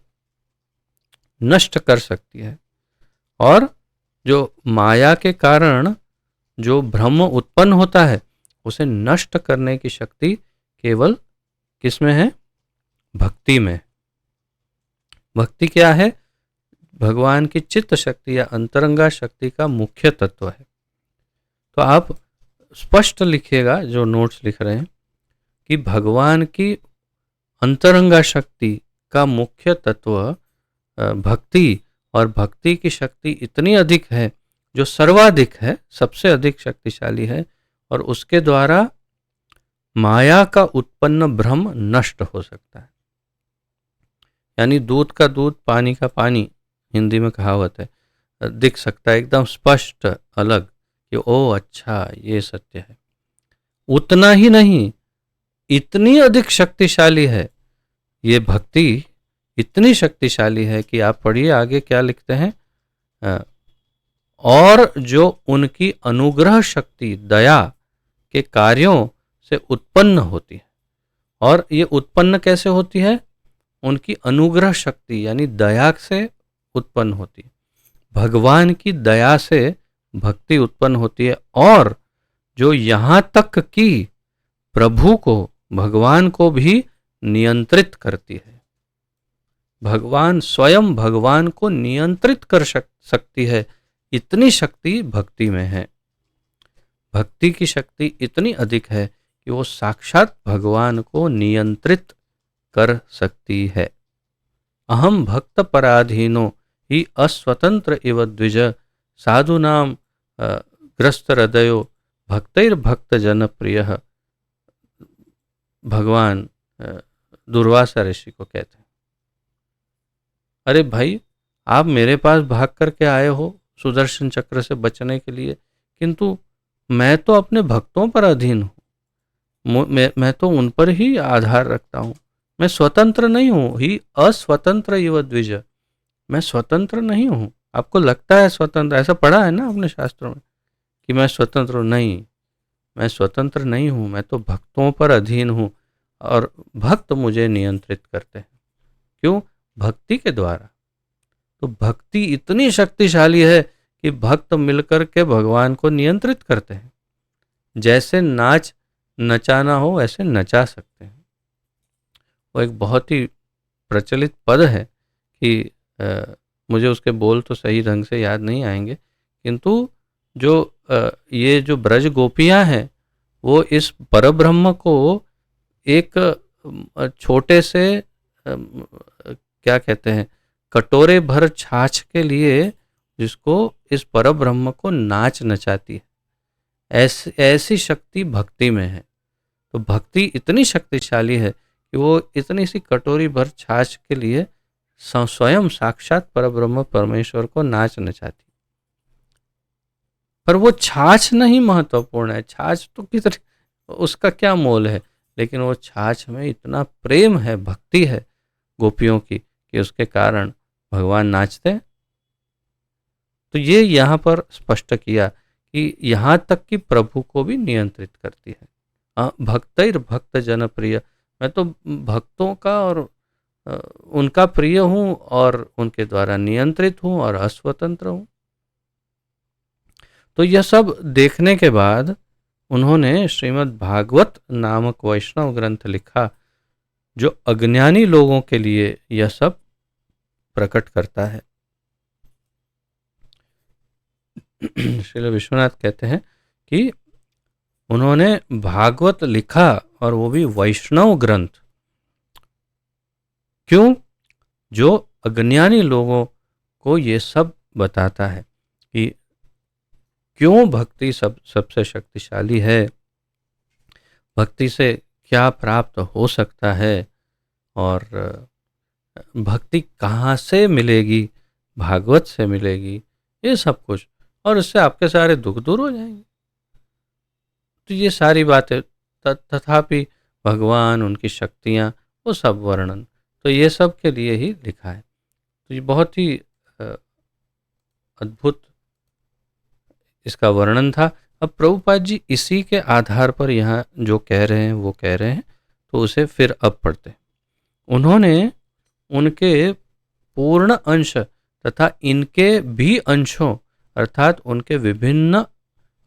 नष्ट कर सकती है। और जो माया के कारण जो भ्रम उत्पन्न होता है उसे नष्ट करने की शक्ति केवल किसमें है? भक्ति में। भक्ति क्या है? भगवान की चित्त शक्ति या अंतरंगा शक्ति का मुख्य तत्व है। तो आप स्पष्ट लिखिएगा जो नोट्स लिख रहे हैं कि भगवान की अंतरंगा शक्ति का मुख्य तत्व भक्ति, और भक्ति की शक्ति इतनी अधिक है जो सर्वाधिक है, सबसे अधिक शक्तिशाली है, और उसके द्वारा माया का उत्पन्न भ्रम नष्ट हो सकता है। यानी दूध का दूध, पानी का पानी, हिंदी में कहावत है, दिख सकता है एकदम स्पष्ट अलग कि ओ अच्छा ये सत्य है। उतना ही नहीं, इतनी अधिक शक्तिशाली है ये भक्ति, इतनी शक्तिशाली है कि आप पढ़िए आगे क्या लिखते हैं, और जो उनकी अनुग्रह शक्ति दया के कार्यों से उत्पन्न होती है। और ये उत्पन्न कैसे होती है? उनकी अनुग्रह शक्ति यानी दया से उत्पन्न होती है। भगवान की दया से भक्ति उत्पन्न होती है, और जो यहाँ तक कि प्रभु को, भगवान को भी नियंत्रित करती है। भगवान स्वयं भगवान को नियंत्रित कर सकती है, इतनी शक्ति भक्ति में है। भक्ति की शक्ति इतनी अधिक है कि वो साक्षात भगवान को नियंत्रित कर सकती है। अहम भक्त पराधीनो ही अस्वतंत्र इव द्विज साधुनाम ग्रस्त हृदयो भक्तैर्भक्त जन प्रिय। भगवान दुर्वासा ऋषि को कहते हैं, अरे भाई आप मेरे पास भाग करके आए हो सुदर्शन चक्र से बचने के लिए, किंतु मैं तो अपने भक्तों पर अधीन हूँ, मैं तो उन पर ही आधार रखता हूँ, मैं स्वतंत्र नहीं हूँ। ही अस्वतंत्र इव द्विज, मैं स्वतंत्र नहीं हूँ। आपको लगता है स्वतंत्र, ऐसा पढ़ा है ना अपने शास्त्रों में कि मैं स्वतंत्र हूँ? नहीं, मैं स्वतंत्र नहीं हूँ, मैं तो भक्तों पर अधीन हूँ, और भक्त मुझे नियंत्रित करते हैं। क्यों? भक्ति के द्वारा। तो भक्ति इतनी शक्तिशाली है कि भक्त मिलकर के भगवान को नियंत्रित करते हैं। जैसे नाच नचाना हो वैसे नचा सकते हैं। वो एक बहुत ही प्रचलित पद है कि मुझे उसके बोल तो सही ढंग से याद नहीं आएंगे, किंतु जो ये जो ब्रज गोपियां हैं वो इस परब्रह्म को एक छोटे से क्या कहते हैं, कटोरे भर छाछ के लिए, जिसको इस परब्रह्म को नाच नचाती है। ऐसी शक्ति भक्ति में है। तो भक्ति इतनी शक्तिशाली है कि वो इतनी सी कटोरी भर छाछ के लिए स्वयं साक्षात परब्रह्म परमेश्वर को नाच नचाती। पर वो छाछ नहीं महत्वपूर्ण है, छाछ तो कितनी, उसका क्या मोल है, लेकिन वो छाछ में इतना प्रेम है, भक्ति है गोपियों की, कि उसके कारण भगवान नाचते हैं। तो ये यहाँ पर स्पष्ट किया कि यहाँ तक कि प्रभु को भी नियंत्रित करती है। भक्तैर्भक्त जन प्रिय, मैं तो भक्तों का और उनका प्रिय हूँ, और उनके द्वारा नियंत्रित हूँ, और अस्वतंत्र हूँ। तो यह सब देखने के बाद उन्होंने श्रीमद् भागवत नामक वैष्णव ग्रंथ लिखा, जो अज्ञानी लोगों के लिए यह सब प्रकट करता है। श्रील विश्वनाथ कहते हैं कि उन्होंने भागवत लिखा, और वो भी वैष्णव ग्रंथ। क्यों? जो अज्ञानी लोगों को ये सब बताता है कि क्यों भक्ति सबसे शक्तिशाली है, भक्ति से क्या प्राप्त हो सकता है, और भक्ति कहाँ से मिलेगी, भागवत से मिलेगी, ये सब कुछ, और इससे आपके सारे दुख दूर हो जाएंगे। तो ये सारी बातें, तथापि भगवान, उनकी शक्तियाँ, वो सब वर्णन, तो ये सब के लिए ही लिखा है। तो ये बहुत ही अद्भुत इसका वर्णन था। अब प्रभुपाद जी इसी के आधार पर यहाँ जो कह रहे हैं वो कह रहे हैं, तो उसे फिर अब पढ़ते हैं। उन्होंने उनके पूर्ण अंश तथा इनके भी अंशों अर्थात उनके विभिन्न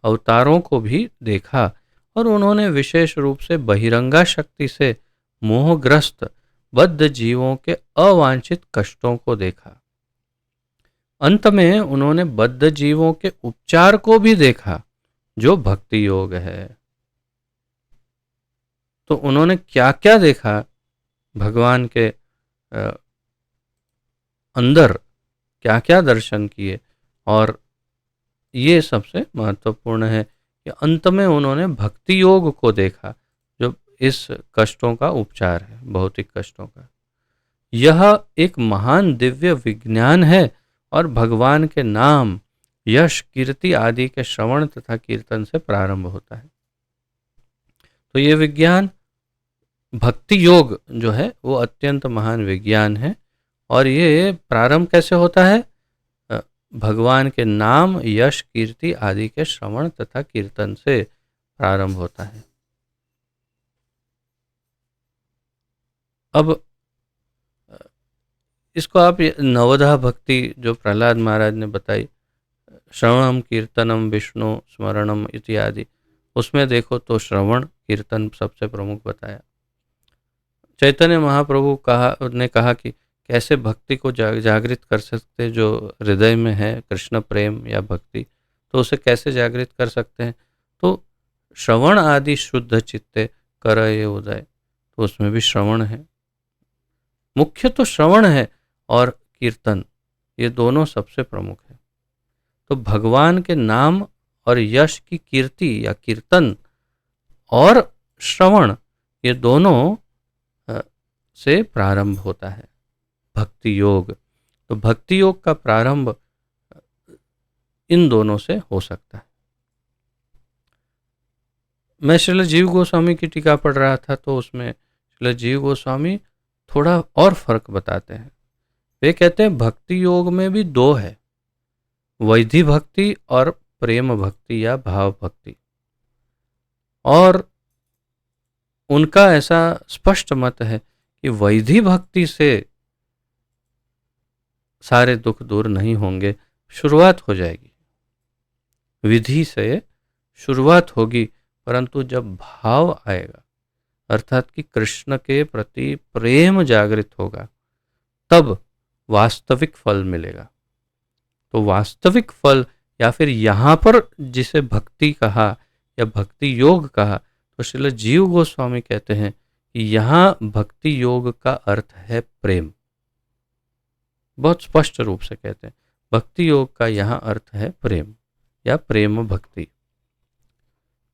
अवतारों को भी देखा, और उन्होंने विशेष रूप से बहिरंगा शक्ति से मोहग्रस्त बद्ध जीवों के अवांछित कष्टों को देखा। अंत में उन्होंने बद्ध जीवों के उपचार को भी देखा, जो भक्ति योग है। तो उन्होंने क्या क्या देखा भगवान के अंदर, क्या क्या दर्शन किए, और ये सबसे महत्वपूर्ण है कि अंत में उन्होंने भक्ति योग को देखा, जो इस कष्टों का उपचार है, भौतिक कष्टों का। यह एक महान दिव्य विज्ञान है और भगवान के नाम, यश, कीर्ति आदि के श्रवण तथा कीर्तन से प्रारंभ होता है। तो ये विज्ञान भक्ति योग जो है वो अत्यंत महान विज्ञान है। और ये प्रारंभ कैसे होता है? भगवान के नाम, यश, कीर्ति आदि के श्रवण तथा कीर्तन से प्रारंभ होता है। अब इसको आप नवधा भक्ति जो प्रहलाद महाराज ने बताई, श्रवणम कीर्तनम विष्णु स्मरणम इत्यादि, उसमें देखो तो श्रवण कीर्तन सबसे प्रमुख बताया। चैतन्य महाप्रभु ने कहा कि कैसे भक्ति को जागृत कर सकते, जो हृदय में है कृष्ण प्रेम या भक्ति, तो उसे कैसे जागृत कर सकते हैं? तो श्रवण आदि शुद्ध चित्ते कर ये उदय, तो उसमें भी श्रवण है, मुख्य तो श्रवण है, और कीर्तन, ये दोनों सबसे प्रमुख है। तो भगवान के नाम और यश की कीर्ति या कीर्तन और श्रवण, ये दोनों से प्रारंभ होता है भक्ति योग। तो भक्ति योग का प्रारंभ इन दोनों से हो सकता है। मैं श्रील जीव गोस्वामी की टीका पढ़ रहा था, तो उसमें श्रील जीव गोस्वामी थोड़ा और फर्क बताते हैं। वे कहते हैं भक्ति योग में भी दो है, वैधि भक्ति और प्रेम भक्ति या भाव भक्ति। और उनका ऐसा स्पष्ट मत है कि वैधि भक्ति से सारे दुख दूर नहीं होंगे, शुरुआत हो जाएगी, विधि से शुरुआत होगी, परंतु जब भाव आएगा, अर्थात कि कृष्ण के प्रति प्रेम जागृत होगा, तब वास्तविक फल मिलेगा। तो वास्तविक फल, या फिर यहाँ पर जिसे भक्ति कहा या भक्ति योग कहा, तो श्रील जीव गोस्वामी कहते हैं कि यहाँ भक्ति योग का अर्थ है प्रेम। बहुत स्पष्ट रूप से कहते हैं भक्ति योग का यहाँ अर्थ है प्रेम या प्रेम भक्ति।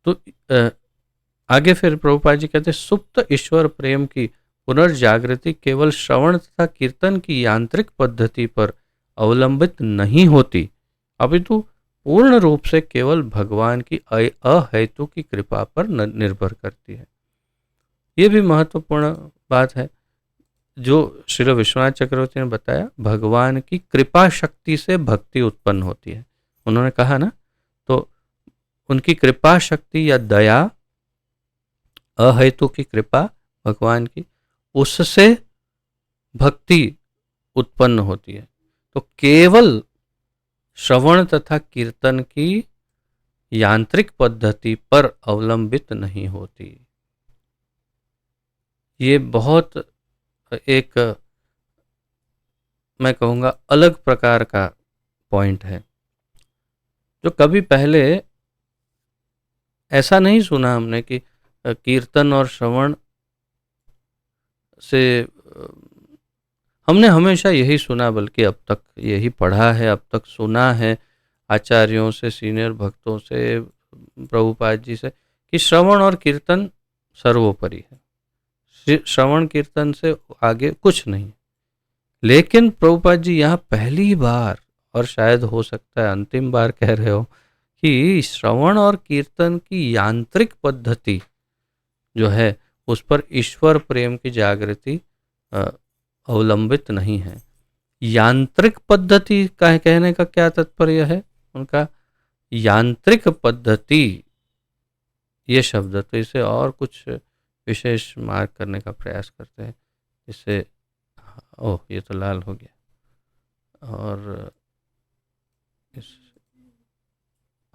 तो आगे फिर प्रभुपाद जी कहते हैं सुप्त ईश्वर प्रेम की पुनर्जागृति केवल श्रवण तथा कीर्तन की यांत्रिक पद्धति पर अवलंबित नहीं होती, अपितु पूर्ण रूप से केवल भगवान की अहेतु की कृपा पर निर्भर करती है। ये भी महत्वपूर्ण बात है जो श्री विश्वनाथ चक्रवर्ती ने बताया, भगवान की कृपा शक्ति से भक्ति उत्पन्न होती है। उन्होंने कहा ना, तो उनकी कृपा शक्ति या दया, अहेतु की कृपा भगवान की, उससे भक्ति उत्पन्न होती है। तो केवल श्रवण तथा कीर्तन की यांत्रिक पद्धति पर अवलंबित नहीं होती। ये बहुत एक, मैं कहूँगा, अलग प्रकार का पॉइंट है, जो कभी पहले ऐसा नहीं सुना हमने कि कीर्तन और श्रवण से, हमने हमेशा यही सुना, बल्कि अब तक यही पढ़ा है, अब तक सुना है आचार्यों से, सीनियर भक्तों से, प्रभुपाद जी से, कि श्रवण और कीर्तन सर्वोपरि है, श्रवण कीर्तन से आगे कुछ नहीं। लेकिन प्रभुपाद जी यहाँ पहली बार, और शायद हो सकता है अंतिम बार कह रहे हो, कि श्रवण और कीर्तन की यांत्रिक पद्धति जो है उस पर ईश्वर प्रेम की जागृति अवलंबित नहीं है। यांत्रिक पद्धति का कहने का क्या तात्पर्य है उनका? यांत्रिक पद्धति ये शब्द, तो इसे और कुछ विशेष मार्क करने का प्रयास करते हैं, जिससे, ओह ये तो लाल हो गया, और इस,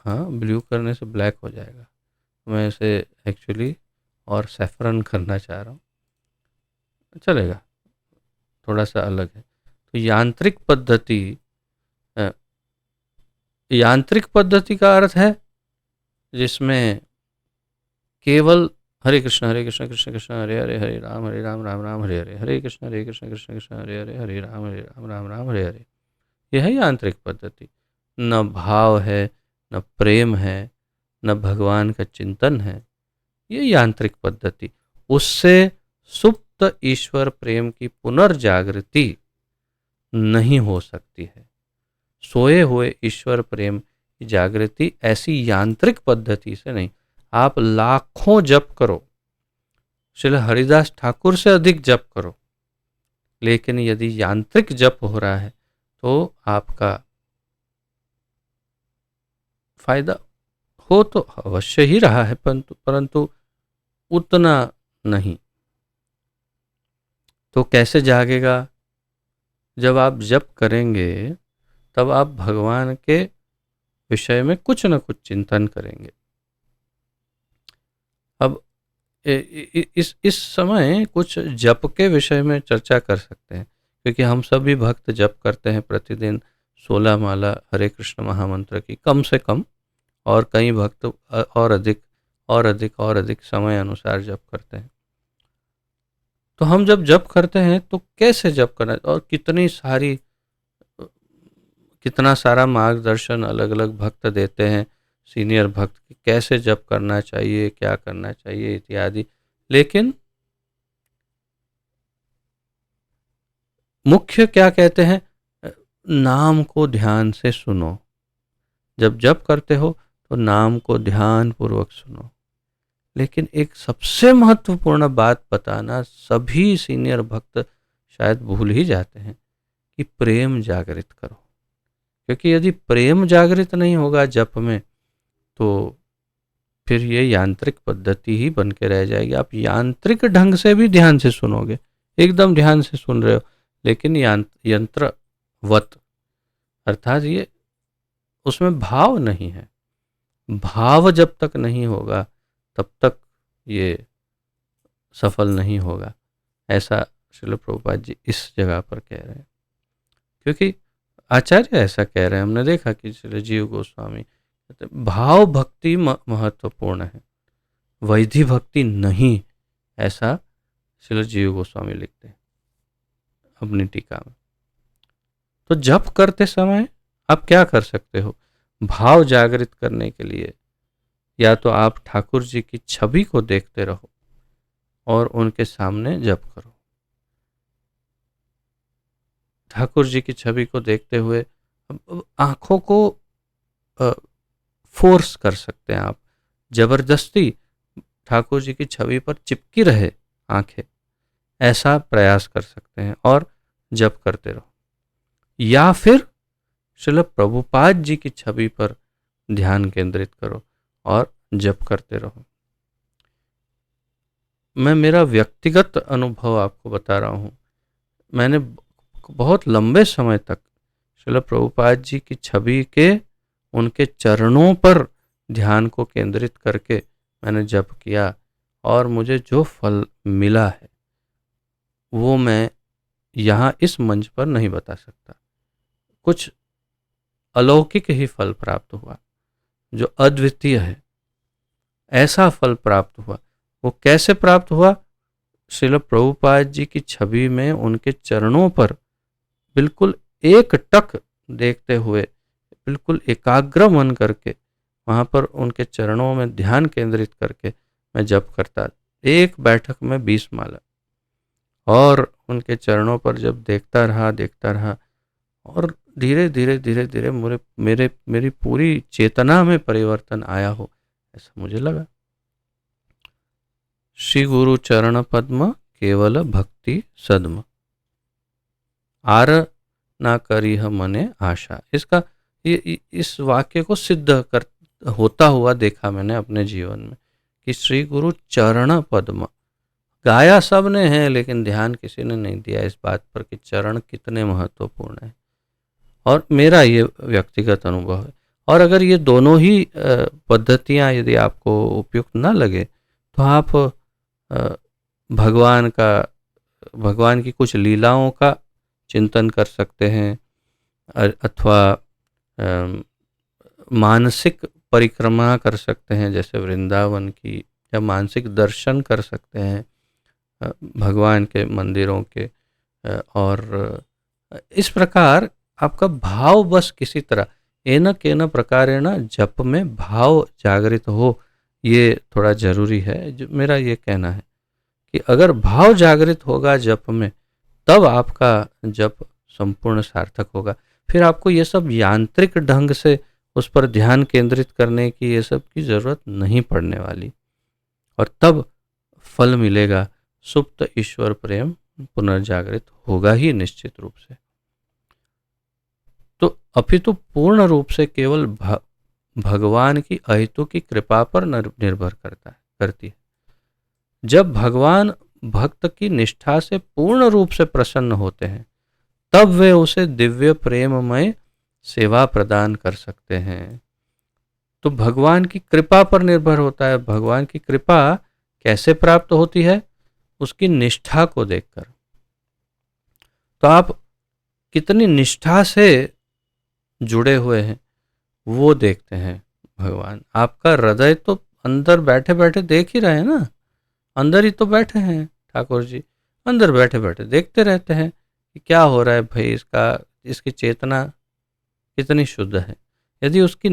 हाँ, ब्लू करने से ब्लैक हो जाएगा। मैं इसे एक्चुअली और सैफरन करना चाह रहा हूँ, चलेगा, थोड़ा सा अलग है। तो यांत्रिक पद्धति अ, यांत्रिक पद्धति का अर्थ है जिसमें केवल हरे कृष्ण कृष्ण कृष्ण हरे हरे, हरे राम राम राम हरे हरे, हरे कृष्ण कृष्ण हरे हरे, हरे राम राम हरे हरे। यह है यांत्रिक पद्धति। न भाव है, न प्रेम है, न भगवान का चिंतन है। ये यांत्रिक पद्धति। उससे सुप्त ईश्वर प्रेम की पुनर्जागृति नहीं हो सकती है। सोए हुए ईश्वर प्रेम की जागृति ऐसी यांत्रिक पद्धति से नहीं। आप लाखों जप करो, श्री हरिदास ठाकुर से अधिक जप करो, लेकिन यदि यांत्रिक जप हो रहा है तो आपका फायदा हो तो अवश्य ही रहा है, परंतु उतना नहीं। तो कैसे जागेगा? जब आप जप करेंगे तब आप भगवान के विषय में कुछ न कुछ चिंतन करेंगे। अब इस समय कुछ जप के विषय में चर्चा कर सकते हैं, क्योंकि हम सभी भक्त जप करते हैं प्रतिदिन 16 माला हरे कृष्ण महामंत्र की कम से कम, और कई भक्त और अधिक समय अनुसार जप करते हैं। तो हम जब जप करते हैं तो कैसे जप करना है, और कितना सारा मार्गदर्शन अलग अलग भक्त देते हैं, सीनियर भक्त, कैसे जप करना चाहिए, क्या करना चाहिए इत्यादि। लेकिन मुख्य क्या कहते हैं, नाम को ध्यान से सुनो। जब जप करते हो तो नाम को ध्यान पूर्वक सुनो। लेकिन एक सबसे महत्वपूर्ण बात बताना सभी सीनियर भक्त शायद भूल ही जाते हैं कि प्रेम जागृत करो। क्योंकि यदि प्रेम जागृत नहीं होगा जप में तो फिर ये यांत्रिक पद्धति ही बन के रह जाएगी। आप यांत्रिक ढंग से भी ध्यान से सुनोगे, एकदम ध्यान से सुन रहे हो, लेकिन यंत्रवत, अर्थात ये उसमें भाव नहीं है। भाव जब तक नहीं होगा तब तक ये सफल नहीं होगा, ऐसा श्रील प्रभुपाद जी इस जगह पर कह रहे हैं। क्योंकि आचार्य ऐसा कह रहे हैं, हमने देखा कि श्री जीव गोस्वामी भाव भक्ति महत्वपूर्ण है, वैधि भक्ति नहीं, ऐसा श्री जीव गोस्वामी लिखते हैं अपनी टीका में। तो जप करते समय आप क्या कर सकते हो? भाव जागृत करने के लिए या तो आप ठाकुर जी की छवि को देखते रहो और उनके सामने जप करो। ठाकुर जी की छवि को देखते हुए आंखों को फोर्स कर सकते हैं आप, जबरदस्ती ठाकुर जी की छवि पर चिपकी रहे आंखें, ऐसा प्रयास कर सकते हैं और जप करते रहो। या फिर श्रील प्रभुपाद जी की छवि पर ध्यान केंद्रित करो और जप करते रहो। मैं मेरा व्यक्तिगत अनुभव आपको बता रहा हूँ। मैंने बहुत लंबे समय तक श्रील प्रभुपाद जी की छवि के उनके चरणों पर ध्यान को केंद्रित करके मैंने जप किया, और मुझे जो फल मिला है वो मैं यहाँ इस मंच पर नहीं बता सकता। कुछ अलौकिक ही फल प्राप्त हुआ जो अद्वितीय है, ऐसा फल प्राप्त हुआ। वो कैसे प्राप्त हुआ? श्रील प्रभुपाद जी की छवि में उनके चरणों पर बिल्कुल एक टक देखते हुए, बिल्कुल एकाग्र मन करके वहाँ पर उनके चरणों में ध्यान केंद्रित करके मैं जप करता। एक बैठक में 20 माला, और उनके चरणों पर जब देखता रहा और धीरे धीरे मेरी पूरी चेतना में परिवर्तन आया हो, ऐसा मुझे लगा। श्री गुरु चरण पद्म केवल भक्ति सद्म, आर ना करी मने आशा। इसका इस वाक्य को सिद्ध कर होता हुआ देखा मैंने अपने जीवन में कि श्री गुरु चरण पद्म गाया सब ने है, लेकिन ध्यान किसी ने नहीं दिया इस बात पर कि चरण कितने महत्वपूर्ण है। और मेरा ये व्यक्तिगत अनुभव है। और अगर ये दोनों ही पद्धतियाँ यदि आपको उपयुक्त ना लगे तो आप भगवान की कुछ लीलाओं का चिंतन कर सकते हैं, अथवा मानसिक परिक्रमा कर सकते हैं जैसे वृंदावन की, या मानसिक दर्शन कर सकते हैं भगवान के मंदिरों के, और इस प्रकार आपका भाव बस किसी तरह एन केन प्रकारेण जप में भाव जागृत हो, ये थोड़ा जरूरी है। जो मेरा ये कहना है कि अगर भाव जागृत होगा जप में, तब आपका जप संपूर्ण सार्थक होगा। फिर आपको ये सब यांत्रिक ढंग से उस पर ध्यान केंद्रित करने की, ये सब की जरूरत नहीं पड़ने वाली, और तब फल मिलेगा। सुप्त ईश्वर प्रेम पुनर्जागृत होगा ही निश्चित रूप से। तो अपितु पूर्ण रूप से केवल भगवान की अहेतु की कृपा पर निर्भर करती है। जब भगवान भक्त की निष्ठा से पूर्ण रूप से प्रसन्न होते हैं, तब वे उसे दिव्य प्रेममय सेवा प्रदान कर सकते हैं। तो भगवान की कृपा पर निर्भर होता है। भगवान की कृपा कैसे प्राप्त होती है? उसकी निष्ठा को देखकर। तो आप कितनी निष्ठा से जुड़े हुए हैं वो देखते हैं भगवान। आपका हृदय तो अंदर बैठे बैठे देख ही रहे हैं ना, अंदर ही तो बैठे हैं ठाकुर जी, अंदर बैठे बैठे देखते रहते हैं कि क्या हो रहा है भाई, इसकी चेतना कितनी शुद्ध है। यदि उसकी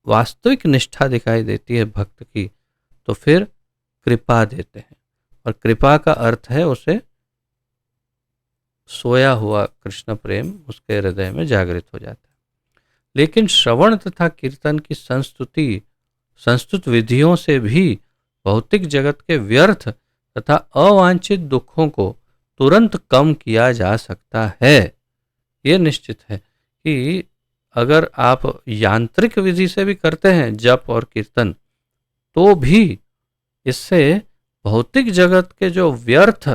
वास्तविक निष्ठा दिखाई देती है भक्त की, तो फिर कृपा देते हैं, और कृपा का अर्थ है उसे सोया हुआ कृष्ण प्रेम उसके हृदय में जागृत हो जाता है। लेकिन श्रवण तथा कीर्तन की संस्तुत विधियों से भी भौतिक जगत के व्यर्थ तथा अवांछित दुखों को तुरंत कम किया जा सकता है। ये निश्चित है कि अगर आप यांत्रिक विधि से भी करते हैं जप और कीर्तन, तो भी इससे भौतिक जगत के जो व्यर्थ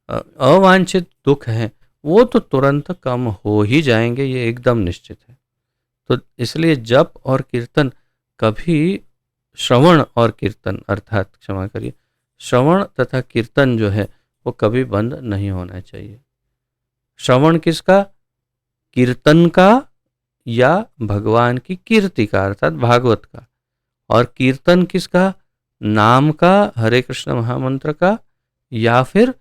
अवांछित दुख हैं वो तो तुरंत कम हो ही जाएंगे, ये एकदम निश्चित है। तो इसलिए जप और कीर्तन कभी, श्रवण और कीर्तन अर्थात क्षमा करिए, श्रवण तथा कीर्तन जो है वो कभी बंद नहीं होना चाहिए। श्रवण किसका? कीर्तन का, या भगवान की कीर्ति का अर्थात भागवत का। और कीर्तन किसका? नाम का, हरे कृष्ण महामंत्र का, या फिर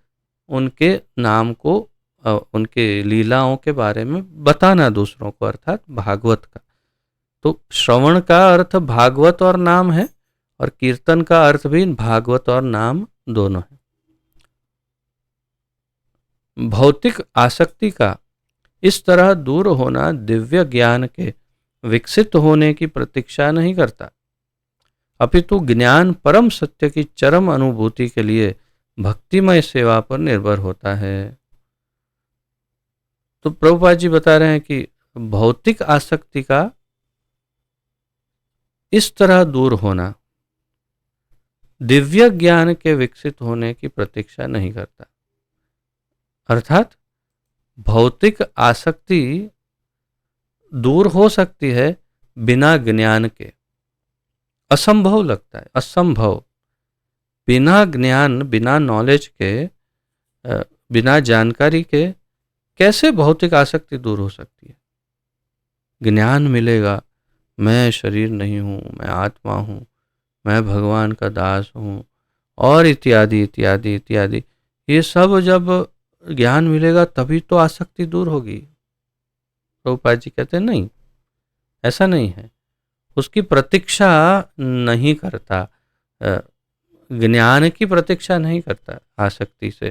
उनके नाम को, उनके लीलाओं के बारे में बताना दूसरों को, अर्थात भागवत का। तो श्रवण का अर्थ भागवत और नाम है, और कीर्तन का अर्थ भी भागवत और नाम दोनों है। भौतिक आसक्ति का इस तरह दूर होना दिव्य ज्ञान के विकसित होने की प्रतीक्षा नहीं करता, अपितु ज्ञान परम सत्य की चरम अनुभूति के लिए भक्तिमय सेवा पर निर्भर होता है। तो प्रभुपाद जी बता रहे हैं कि भौतिक आसक्ति का इस तरह दूर होना दिव्य ज्ञान के विकसित होने की प्रतीक्षा नहीं करता, अर्थात भौतिक आसक्ति दूर हो सकती है बिना ज्ञान के। असंभव लगता है, असंभव। बिना ज्ञान, बिना नॉलेज के, बिना जानकारी के कैसे भौतिक आसक्ति दूर हो सकती है? ज्ञान मिलेगा, मैं शरीर नहीं हूँ, मैं आत्मा हूँ, मैं भगवान का दास हूँ, और इत्यादि इत्यादि इत्यादि। ये सब जब ज्ञान मिलेगा तभी तो आसक्ति दूर होगी। प्रभुपाद जी कहते हैं नहीं, ऐसा नहीं है। उसकी प्रतीक्षा नहीं करता, ज्ञान की प्रतीक्षा नहीं करता आसक्ति से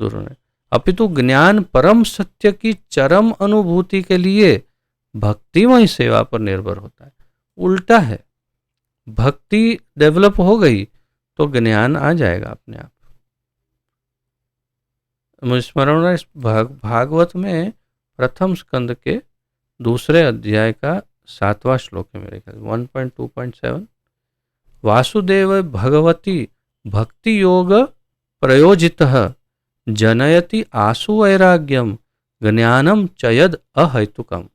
दूर होने, अपितु ज्ञान परम सत्य की चरम अनुभूति के लिए भक्तिमय सेवा पर निर्भर होता है। उल्टा है, भक्ति डेवलप हो गई तो ज्ञान आ जाएगा अपने आप। मुझे स्मरण है इस भागवत में प्रथम स्कंद के दूसरे अध्याय का 7वां श्लोक है मेरे ख्याल 1.2.7। वासुदेव भगवती भक्ति योग प्रयोजितः जनयति आसु वैराग्यम ज्ञानम चयद अहैतुकम।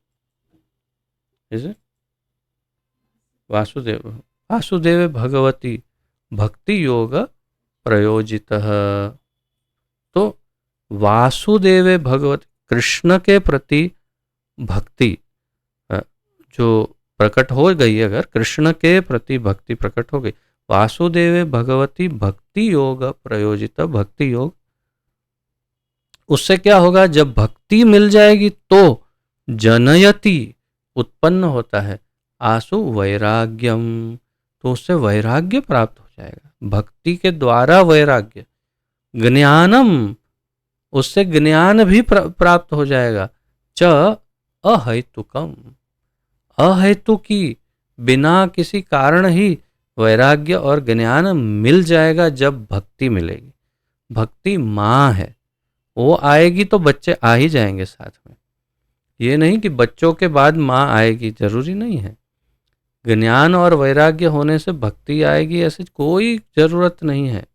वासुदेव भगवती भक्ति योग प्रयोजितः। तो वासुदेव भगवती, कृष्ण के प्रति भक्ति, जो प्रकट हो गई, अगर कृष्ण के प्रति भक्ति प्रकट हो गई, वासुदेवे भगवती भक्ति योग प्रयोजित भक्ति योग, उससे क्या होगा, जब भक्ति मिल जाएगी तो जनयति उत्पन्न होता है, आसु वैराग्यम, तो उससे वैराग्य प्राप्त हो जाएगा, भक्ति के द्वारा वैराग्य, ज्ञानम, उससे ज्ञान भी प्राप्त हो जाएगा, च अहेतुकम, अहेतु की, बिना किसी कारण ही वैराग्य और ज्ञान मिल जाएगा जब भक्ति मिलेगी। भक्ति माँ है, वो आएगी तो बच्चे आ ही जाएंगे साथ में, ये नहीं कि बच्चों के बाद माँ आएगी, जरूरी नहीं है। ज्ञान और वैराग्य होने से भक्ति आएगी ऐसी कोई जरूरत नहीं है,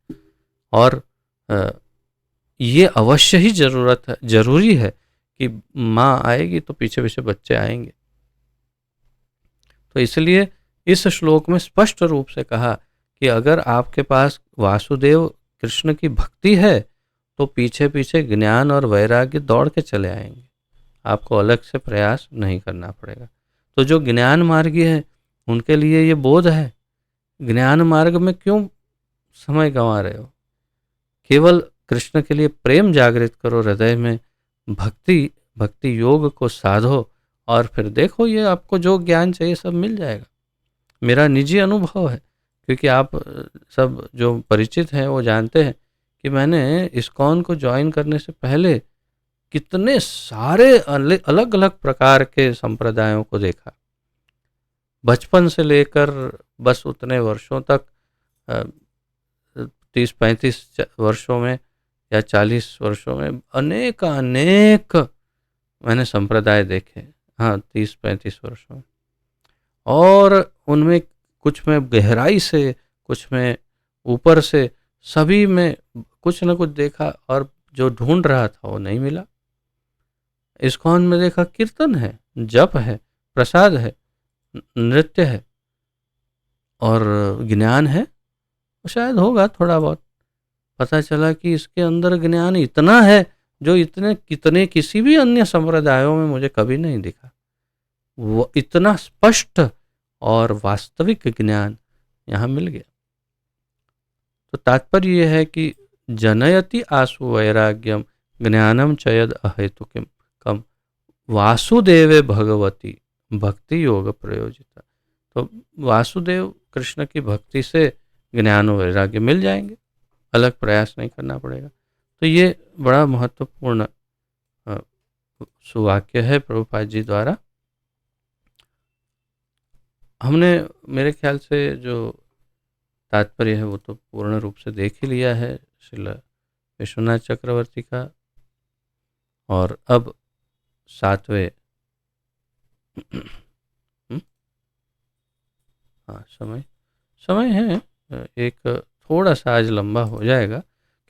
और ये अवश्य ही जरूरी है कि माँ आएगी तो पीछे पीछे बच्चे आएंगे। तो इसलिए इस श्लोक में स्पष्ट रूप से कहा कि अगर आपके पास वासुदेव कृष्ण की भक्ति है तो पीछे पीछे ज्ञान और वैराग्य दौड़ के चले आएंगे, आपको अलग से प्रयास नहीं करना पड़ेगा। तो जो ज्ञान मार्गी है उनके लिए ये बोध है, ज्ञान मार्ग में क्यों समय गंवा रहे हो, केवल कृष्ण के लिए प्रेम जागृत करो हृदय में, भक्ति योग को साधो, और फिर देखो ये आपको जो ज्ञान चाहिए सब मिल जाएगा। मेरा निजी अनुभव है, क्योंकि आप सब जो परिचित हैं वो जानते हैं कि मैंने इस्कॉन को ज्वाइन करने से पहले कितने सारे अलग अलग प्रकार के संप्रदायों को देखा, बचपन से लेकर बस उतने वर्षों तक, 30-35 वर्षों में या 40 वर्षों में अनेक मैंने संप्रदाय देखे, हाँ 30-35 वर्षों में, और उनमें कुछ में गहराई से, कुछ में ऊपर से, सभी में कुछ न कुछ देखा, और जो ढूंढ रहा था वो नहीं मिला। इस्कॉन में देखा कीर्तन है, जप है, प्रसाद है, नृत्य है, और ज्ञान है, शायद होगा थोड़ा बहुत। पता चला कि इसके अंदर ज्ञान इतना है जो कितने किसी भी अन्य संप्रदायों में मुझे कभी नहीं दिखा, वो इतना स्पष्ट और वास्तविक ज्ञान यहाँ मिल गया। तो तात्पर्य यह है कि जनयति आसु वैराग्यम ज्ञानम चयद अहेतुकम कम वासुदेवे भगवती भक्ति योग प्रयोजिता, तो वासुदेव कृष्ण की भक्ति से ज्ञान और वैराग्य मिल जाएंगे, अलग प्रयास नहीं करना पड़ेगा। तो ये बड़ा महत्वपूर्ण सुवाक्य है प्रभुपाद जी द्वारा। हमने मेरे ख्याल से जो तात्पर्य है वो तो पूर्ण रूप से देख ही लिया है श्रील विश्वनाथ चक्रवर्ती का, और अब 7वें हाँ समय है, एक थोड़ा सा आज लंबा हो जाएगा,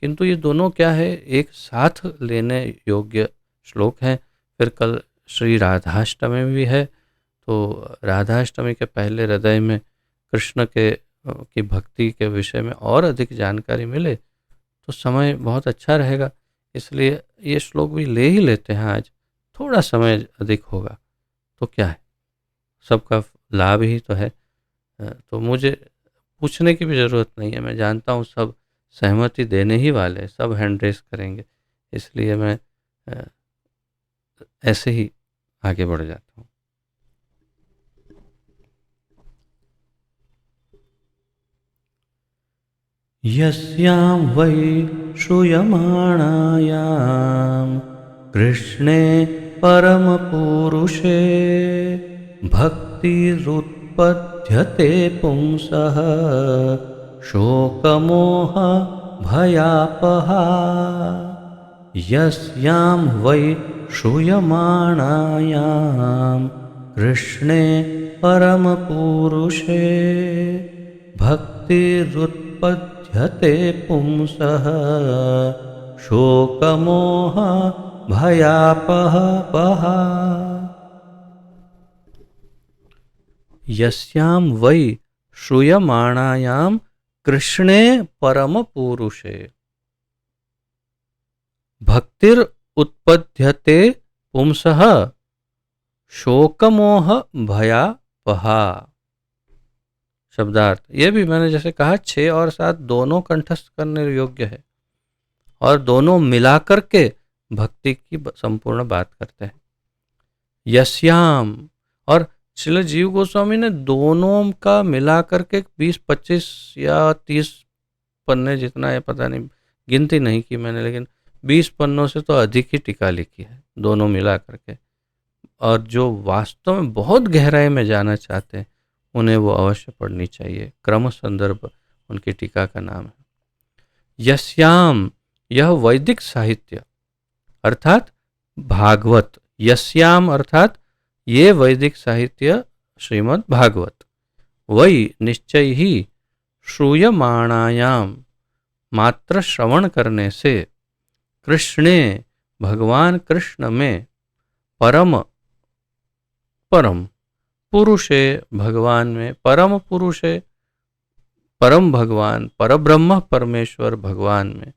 किंतु ये दोनों क्या है, एक साथ लेने योग्य श्लोक हैं। फिर कल श्री राधाष्टमी भी है, तो राधाष्टमी के पहले हृदय में कृष्ण की भक्ति के विषय में और अधिक जानकारी मिले तो समय बहुत अच्छा रहेगा, इसलिए ये श्लोक भी ले ही लेते हैं आज, थोड़ा समय अधिक होगा तो क्या है, सबका लाभ ही तो है। तो मुझे पूछने की भी ज़रूरत नहीं है, मैं जानता हूँ सब सहमति देने ही वाले, सब हैंड रेस करेंगे, इसलिए मैं ऐसे ही आगे बढ़ जाता हूँ। यस्यां वै श्रूयमाणायां कृष्णे परमपुरुषे भक्तिरुत्पद्यते पुंसः शोकमोह भयापहा। यस्यां वै श्रूयमाणायां कृष्णे परमपुरुषे भक्तिरुत्पद्यते पुंसः शोकमोह भयापहा। यस्यां वै श्रूयमाणायां कृष्णे परमपुरुषे भक्तिर उत्पद्यते पुंसः शोकमोह भयापहा। शब्दार्थ, ये भी मैंने जैसे कहा 6 और 7 दोनों कंठस्थ करने योग्य है और दोनों मिलाकर के भक्ति की संपूर्ण बात करते हैं। यस्याम, और श्रील जीव गोस्वामी ने दोनों का मिला करके 20-25 या 30 पन्ने जितना है पता नहीं, गिनती नहीं की मैंने, लेकिन 20 पन्नों से तो अधिक ही टीका लिखी है दोनों मिला करके। और जो वास्तव में बहुत गहराई में जाना चाहते हैं उन्हें वो अवश्य पढ़नी चाहिए। क्रम संदर्भ उनकी टीका का नाम है। यस्याम, यह वैदिक साहित्य अर्थात भागवत। यस्याम अर्थात ये वैदिक साहित्य श्रीमद् भागवत। वही निश्चय ही श्रूयमाणायाम, मात्र श्रवण करने से, कृष्णे, भगवान कृष्ण में, परम परम पुरुषे, भगवान में, परम पुरुषे, परम भगवान, परब्रह्म परमेश्वर भगवान में,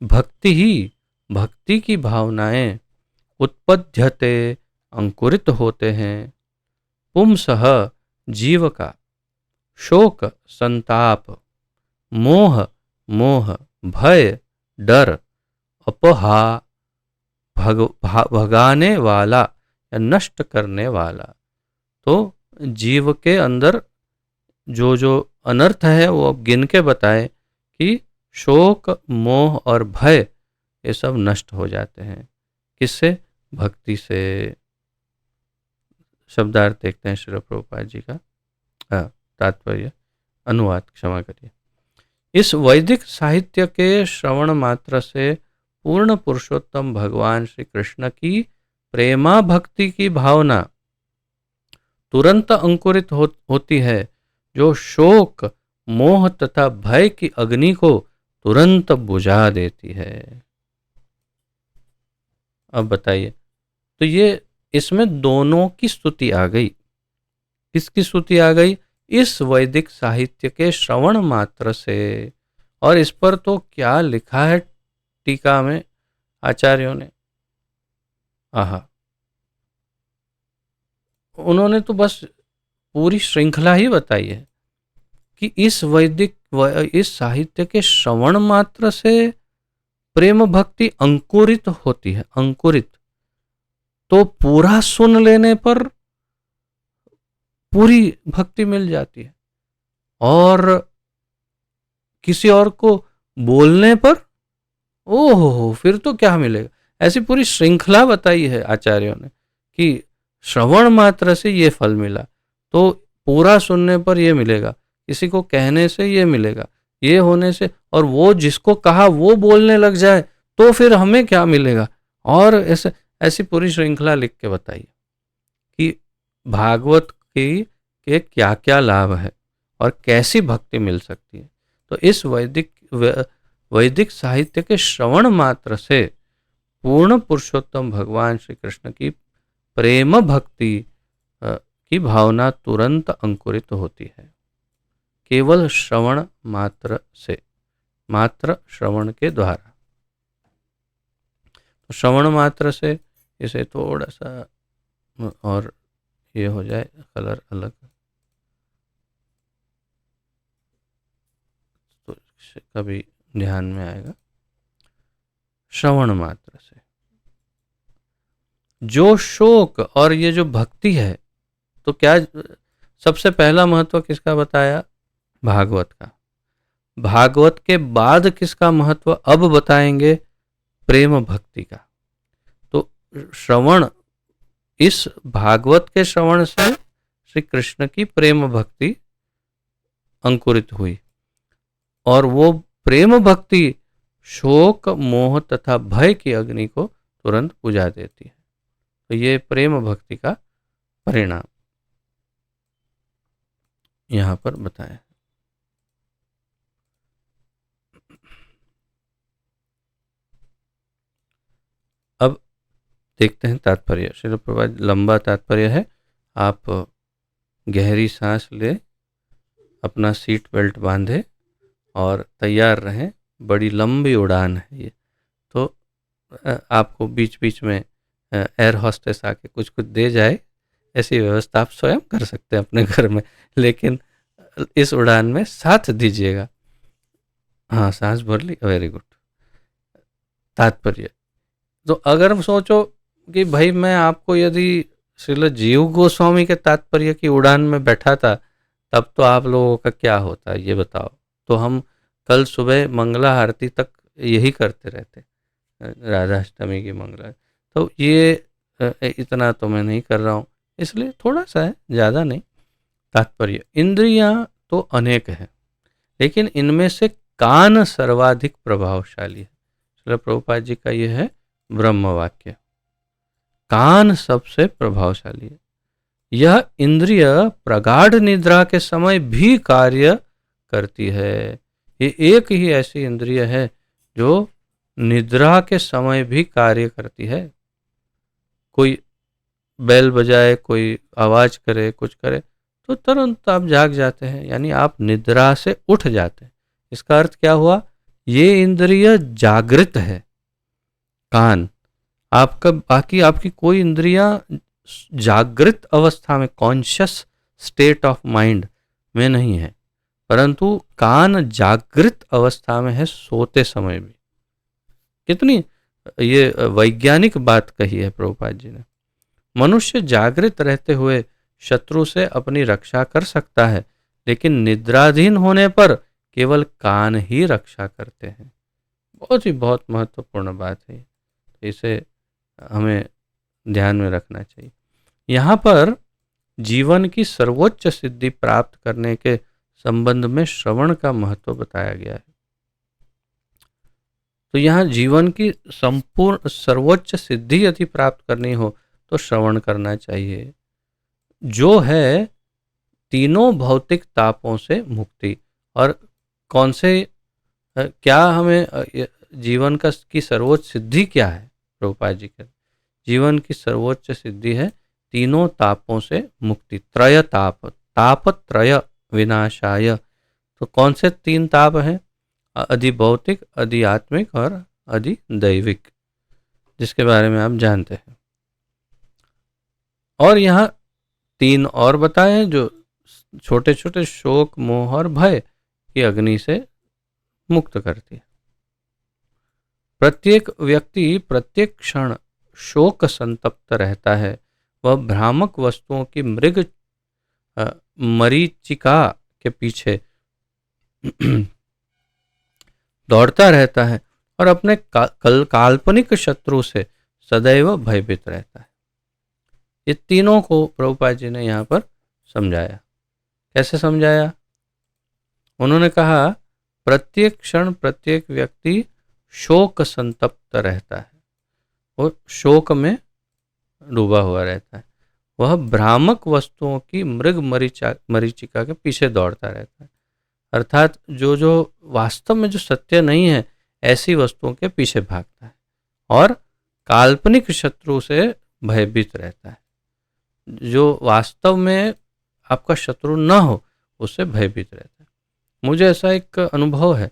भक्ति ही, भक्ति की भावनाएं, उत्पद्यते, अंकुरित होते हैं, पुंसः, जीव का, शोक संताप, मोह मोह, भय डर, अपहा भगाने वाला या नष्ट करने वाला। तो जीव के अंदर जो जो अनर्थ है वो अब गिन के बताए कि शोक मोह और भय ये सब नष्ट हो जाते हैं। किससे? भक्ति से। शब्दार्थ देखते हैं श्रील प्रभुपाद जी का, तात्पर्य अनुवाद, क्षमा करिए। इस वैदिक साहित्य के श्रवण मात्र से पूर्ण पुरुषोत्तम भगवान श्री कृष्ण की प्रेमा भक्ति की भावना तुरंत अंकुरित होती है, जो शोक मोह तथा भय की अग्नि को तुरंत बुझा देती है। अब बताइए, तो ये इसमें दोनों की स्तुति आ गई। किसकी स्तुति आ गई? इस वैदिक साहित्य के श्रवण मात्र से। और इस पर तो क्या लिखा है टीका में आचार्यों ने, आहा, उन्होंने तो बस पूरी श्रृंखला ही बताई है कि इस साहित्य के श्रवण मात्र से प्रेम भक्ति अंकुरित होती है। अंकुरित तो पूरा सुन लेने पर पूरी भक्ति मिल जाती है, और किसी और को बोलने पर ओहो फिर तो क्या मिलेगा। ऐसी पूरी श्रृंखला बताई है आचार्यों ने कि श्रवण मात्र से ये फल मिला, तो पूरा सुनने पर ये मिलेगा, किसी को कहने से ये मिलेगा, ये होने से, और वो जिसको कहा वो बोलने लग जाए तो फिर हमें क्या मिलेगा। और ऐसी पूरी श्रृंखला लिख के बताइए कि भागवत की के क्या क्या लाभ है और कैसी भक्ति मिल सकती है। तो इस वैदिक साहित्य के श्रवण मात्र से पूर्ण पुरुषोत्तम भगवान श्री कृष्ण की प्रेम भक्ति की भावना तुरंत अंकुरित होती है, केवल श्रवण मात्र से, मात्र श्रवण के द्वारा। तो श्रवण मात्र से इसे थोड़ा सा और ये हो जाए कलर अलग, तो कभी ध्यान में आएगा। श्रवण मात्र से जो शोक और ये जो भक्ति है, तो क्या सबसे पहला महत्व किसका बताया? भागवत का। भागवत के बाद किसका महत्व अब बताएंगे? प्रेम भक्ति का। तो श्रवण, इस भागवत के श्रवण से श्री कृष्ण की प्रेम भक्ति अंकुरित हुई, और वो प्रेम भक्ति शोक मोह तथा भय की अग्नि को तुरंत बुझा देती है। तो ये प्रेम भक्ति का परिणाम यहां पर बताया। अब देखते हैं तात्पर्य। श्रील प्रभुपाद, लंबा तात्पर्य है, आप गहरी सांस ले, अपना सीट बेल्ट बांधे और तैयार रहें। बड़ी लंबी उड़ान है ये, तो आपको बीच बीच में एयर होस्टेस आके कुछ कुछ दे जाए ऐसी व्यवस्था आप स्वयं कर सकते हैं अपने घर में, लेकिन इस उड़ान में साथ दीजिएगा। हाँ, सांस भर ली, वेरी गुड। तात्पर्य, तो अगर सोचो कि भाई मैं आपको यदि श्रील जीव गोस्वामी के तात्पर्य की उड़ान में बैठा था, तब तो आप लोगों का क्या होता ये बताओ। तो हम कल सुबह मंगला आरती तक यही करते रहते, राधाष्टमी की मंगला। तो ये इतना तो मैं नहीं कर रहा हूँ, इसलिए थोड़ा सा है, ज़्यादा नहीं। तात्पर्य, इंद्रियां तो अनेक हैं, लेकिन इनमें से कान सर्वाधिक प्रभावशाली है। श्रील प्रभुपाद जी का ये है ब्रह्म वाक्य, कान सबसे प्रभावशाली है। यह इंद्रिय प्रगाढ़ निद्रा के समय भी कार्य करती है। ये एक ही ऐसी इंद्रिय है जो निद्रा के समय भी कार्य करती है। कोई बैल बजाए, कोई आवाज करे, कुछ करे, तो तुरंत आप जाग जाते हैं, यानी आप निद्रा से उठ जाते हैं। इसका अर्थ क्या हुआ? ये इंद्रिय जागृत है, कान। आपका बाकी आपकी कोई इंद्रियां जागृत अवस्था में, कॉन्शियस स्टेट ऑफ माइंड में नहीं है, परंतु कान जागृत अवस्था में है, सोते समय भी। कितनी ये वैज्ञानिक बात कही है प्रभुपाद जी ने। मनुष्य जागृत रहते हुए शत्रु से अपनी रक्षा कर सकता है, लेकिन निद्राधीन होने पर केवल कान ही रक्षा करते हैं। बहुत महत्वपूर्ण बात है, इसे हमें ध्यान में रखना चाहिए। यहाँ पर जीवन की सर्वोच्च सिद्धि प्राप्त करने के संबंध में श्रवण का महत्व बताया गया है। तो यहाँ जीवन की संपूर्ण सर्वोच्च सिद्धि यदि प्राप्त करनी हो तो श्रवण करना चाहिए, जो है तीनों भौतिक तापों से मुक्ति। और कौन से, क्या हमें जीवन की सर्वोच्च सिद्धि क्या है? प्रभुपाद जी कहते जीवन की सर्वोच्च सिद्धि है तीनों तापों से मुक्ति। त्रय ताप, ताप त्रय विनाशाय। तो कौन से तीन ताप हैं? अधि भौतिक, अधि आत्मिक और अधि दैविक, जिसके बारे में आप जानते हैं। और यहाँ तीन और बताए हैं जो छोटे छोटे शोक, मोह और भय की अग्नि से मुक्त करती है। प्रत्येक व्यक्ति प्रत्येक क्षण शोक संतप्त रहता है। वह भ्रामक वस्तुओं की मृग मरीचिका के पीछे दौड़ता रहता है और अपने काल्पनिक शत्रु से सदैव भयभीत रहता है। ये तीनों को प्रभुपाद जी ने यहाँ पर समझाया। कैसे समझाया? उन्होंने कहा प्रत्येक क्षण प्रत्येक व्यक्ति शोक संतप्त रहता है, वो शोक में डूबा हुआ रहता है। वह भ्रामक वस्तुओं की मृग मरीचिका के पीछे दौड़ता रहता है, अर्थात जो जो वास्तव में जो सत्य नहीं है ऐसी वस्तुओं के पीछे भागता है, और काल्पनिक शत्रु से भयभीत रहता है। जो वास्तव में आपका शत्रु न हो उससे भयभीत रहता है। मुझे ऐसा एक अनुभव है,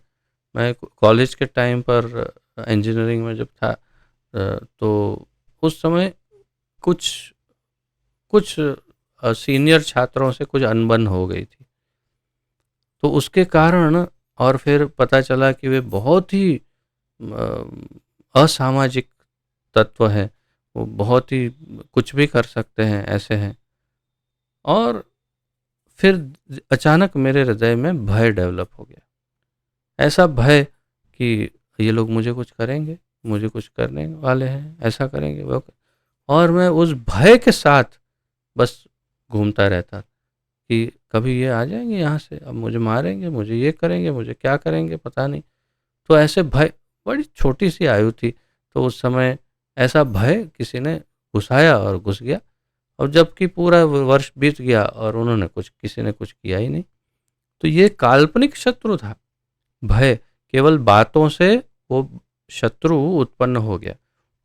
मैं कॉलेज के टाइम पर इंजीनियरिंग में जब था, तो उस समय कुछ सीनियर छात्रों से कुछ अनबन हो गई थी। तो उसके कारण, और फिर पता चला कि वे बहुत ही असामाजिक तत्व हैं, वो बहुत ही कुछ भी कर सकते हैं, ऐसे हैं। और फिर अचानक मेरे हृदय में भय डेवलप हो गया, ऐसा भय कि ये लोग मुझे कुछ करेंगे, मुझे कुछ करने वाले हैं, ऐसा करेंगे वो। और मैं उस भय के साथ बस घूमता रहता कि कभी ये आ जाएंगे यहाँ से, अब मुझे मारेंगे, मुझे ये करेंगे, मुझे क्या करेंगे पता नहीं। तो ऐसे भय, बड़ी छोटी सी आयु थी, तो उस समय ऐसा भय किसी ने घुसाया और घुस गया। और जबकि पूरा वर्ष बीत गया और उन्होंने किसी ने कुछ किया ही नहीं। तो ये काल्पनिक शत्रु था भय, केवल बातों से वो शत्रु उत्पन्न हो गया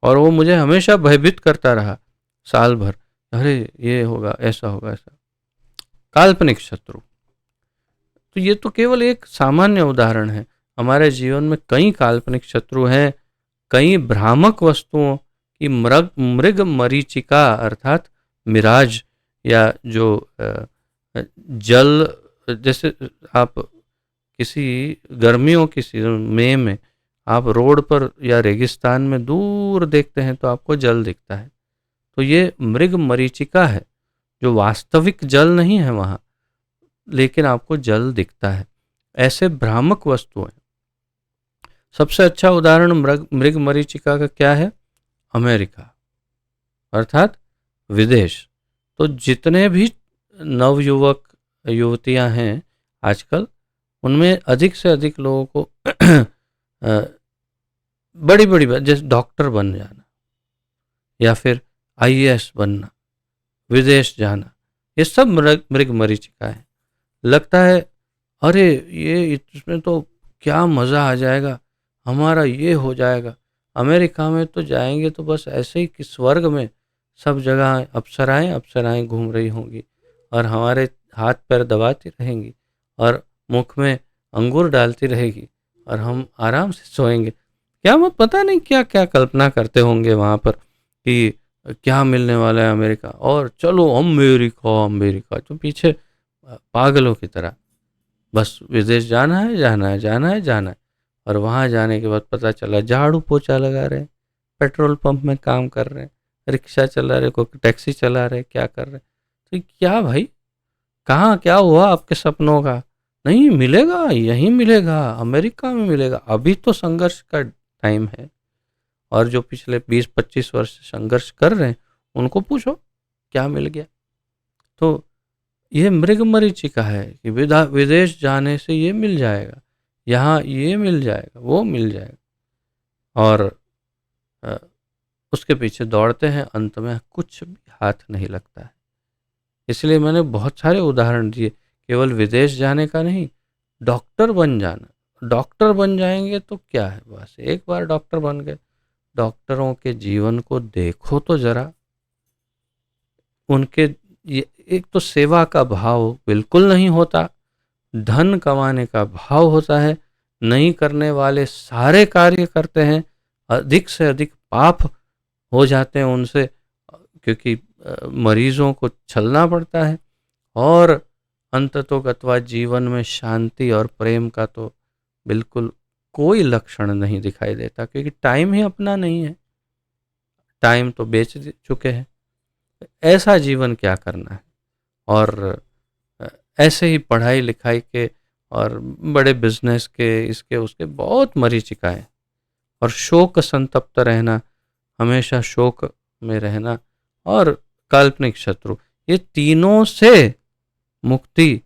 और वो मुझे हमेशा भयभीत करता रहा साल भर। अरे ये होगा, ऐसा होगा, ऐसा। काल्पनिक शत्रु। तो ये तो केवल एक सामान्य उदाहरण है, हमारे जीवन में कई काल्पनिक शत्रु हैं, कई भ्रामक वस्तुओं की मृग मरीचिका अर्थात मिराज या जो जल, जैसे आप किसी गर्मियों की सीजन मई में आप रोड पर या रेगिस्तान में दूर देखते हैं तो आपको जल दिखता है, तो ये मृग मरीचिका है, जो वास्तविक जल नहीं है वहाँ, लेकिन आपको जल दिखता है। ऐसे भ्रामक वस्तुएं, सबसे अच्छा उदाहरण मृग मृग मरीचिका का क्या है? अमेरिका, अर्थात विदेश। तो जितने भी नवयुवक युवतियां हैं आजकल, उनमें अधिक से अधिक लोगों को बड़ी बड़ी बात, जैसे डॉक्टर बन जाना या फिर आईएएस बनना, विदेश जाना, ये सब मृग मृग मरीचिका है। लगता है अरे ये इसमें तो क्या मज़ा आ जाएगा, हमारा ये हो जाएगा, अमेरिका में तो जाएंगे तो बस ऐसे ही कि स्वर्ग में सब जगह अप्सराएं अप्सराएं घूम रही होंगी और हमारे हाथ पैर दबाती रहेंगी और मुख में अंगूर डालती रहेगी और हम आराम से सोएंगे। क्या मत पता नहीं क्या क्या कल्पना करते होंगे वहाँ पर कि क्या मिलने वाला है अमेरिका, और चलो अमेरिका अमेरिका, तो पीछे पागलों की तरह बस विदेश जाना है जाना है जाना है जाना है। और वहाँ जाने के बाद पता चला झाड़ू पोछा लगा रहे हैं, पेट्रोल पंप में काम कर रहे हैं, रिक्शा चला रहे, कोई टैक्सी चला रहे, क्या कर रहे हैं। तो क्या भाई, कहाँ क्या हुआ आपके सपनों का? नहीं मिलेगा, यहीं मिलेगा, अमेरिका में मिलेगा। अभी तो संघर्ष का टाइम है, और जो पिछले 20-25 वर्ष से संघर्ष कर रहे हैं उनको पूछो क्या मिल गया। तो ये मृग मरीचिका है कि विदेश जाने से ये मिल जाएगा, यहाँ ये मिल जाएगा, वो मिल जाएगा, और अ, उसके पीछे दौड़ते हैं, अंत में कुछ भी हाथ नहीं लगता है। इसलिए मैंने बहुत सारे उदाहरण दिए, केवल विदेश जाने का नहीं, डॉक्टर बन जाना। डॉक्टर बन जाएंगे तो क्या है, बस एक बार डॉक्टर बन गए, डॉक्टरों के जीवन को देखो तो जरा, उनके ये एक तो सेवा का भाव बिल्कुल नहीं होता, धन कमाने का भाव होता है, नहीं करने वाले सारे कार्य करते हैं, अधिक से अधिक पाप हो जाते हैं उनसे, क्योंकि मरीजों को छलना पड़ता है, और अंततोगत्वा जीवन में शांति और प्रेम का तो बिल्कुल कोई लक्षण नहीं दिखाई देता, क्योंकि टाइम ही अपना नहीं है, टाइम तो बेच चुके हैं। ऐसा जीवन क्या करना है? और ऐसे ही पढ़ाई लिखाई के और बड़े बिजनेस के, इसके उसके बहुत मरीचिका है, और शोक संतप्त रहना, हमेशा शोक में रहना, और काल्पनिक शत्रु, ये तीनों से मुक्ति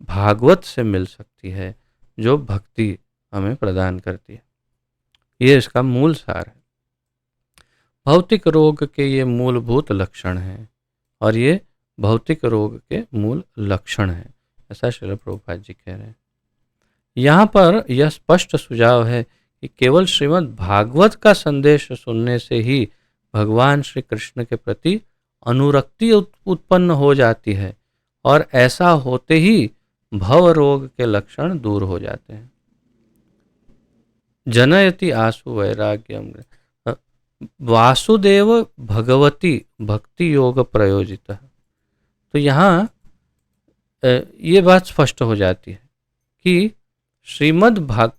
भागवत से मिल सकती है, जो भक्ति हमें प्रदान करती है। ये इसका मूल सार है। भौतिक रोग के ये मूलभूत लक्षण हैं, और ये भौतिक रोग के मूल लक्षण हैं, ऐसा श्रील प्रभुपाद जी कह रहे हैं। यहाँ पर यह स्पष्ट सुझाव है कि केवल श्रीमद् भागवत का संदेश सुनने से ही भगवान श्री कृष्ण के प्रति अनुरक्ति उत्पन्न हो जाती है, और ऐसा होते ही भव रोग के लक्षण दूर हो जाते हैं। जनयति आसु वैराग्यम वासुदेव भगवती भक्ति योग प्रयोजित। तो यहाँ ये बात स्पष्ट हो जाती है कि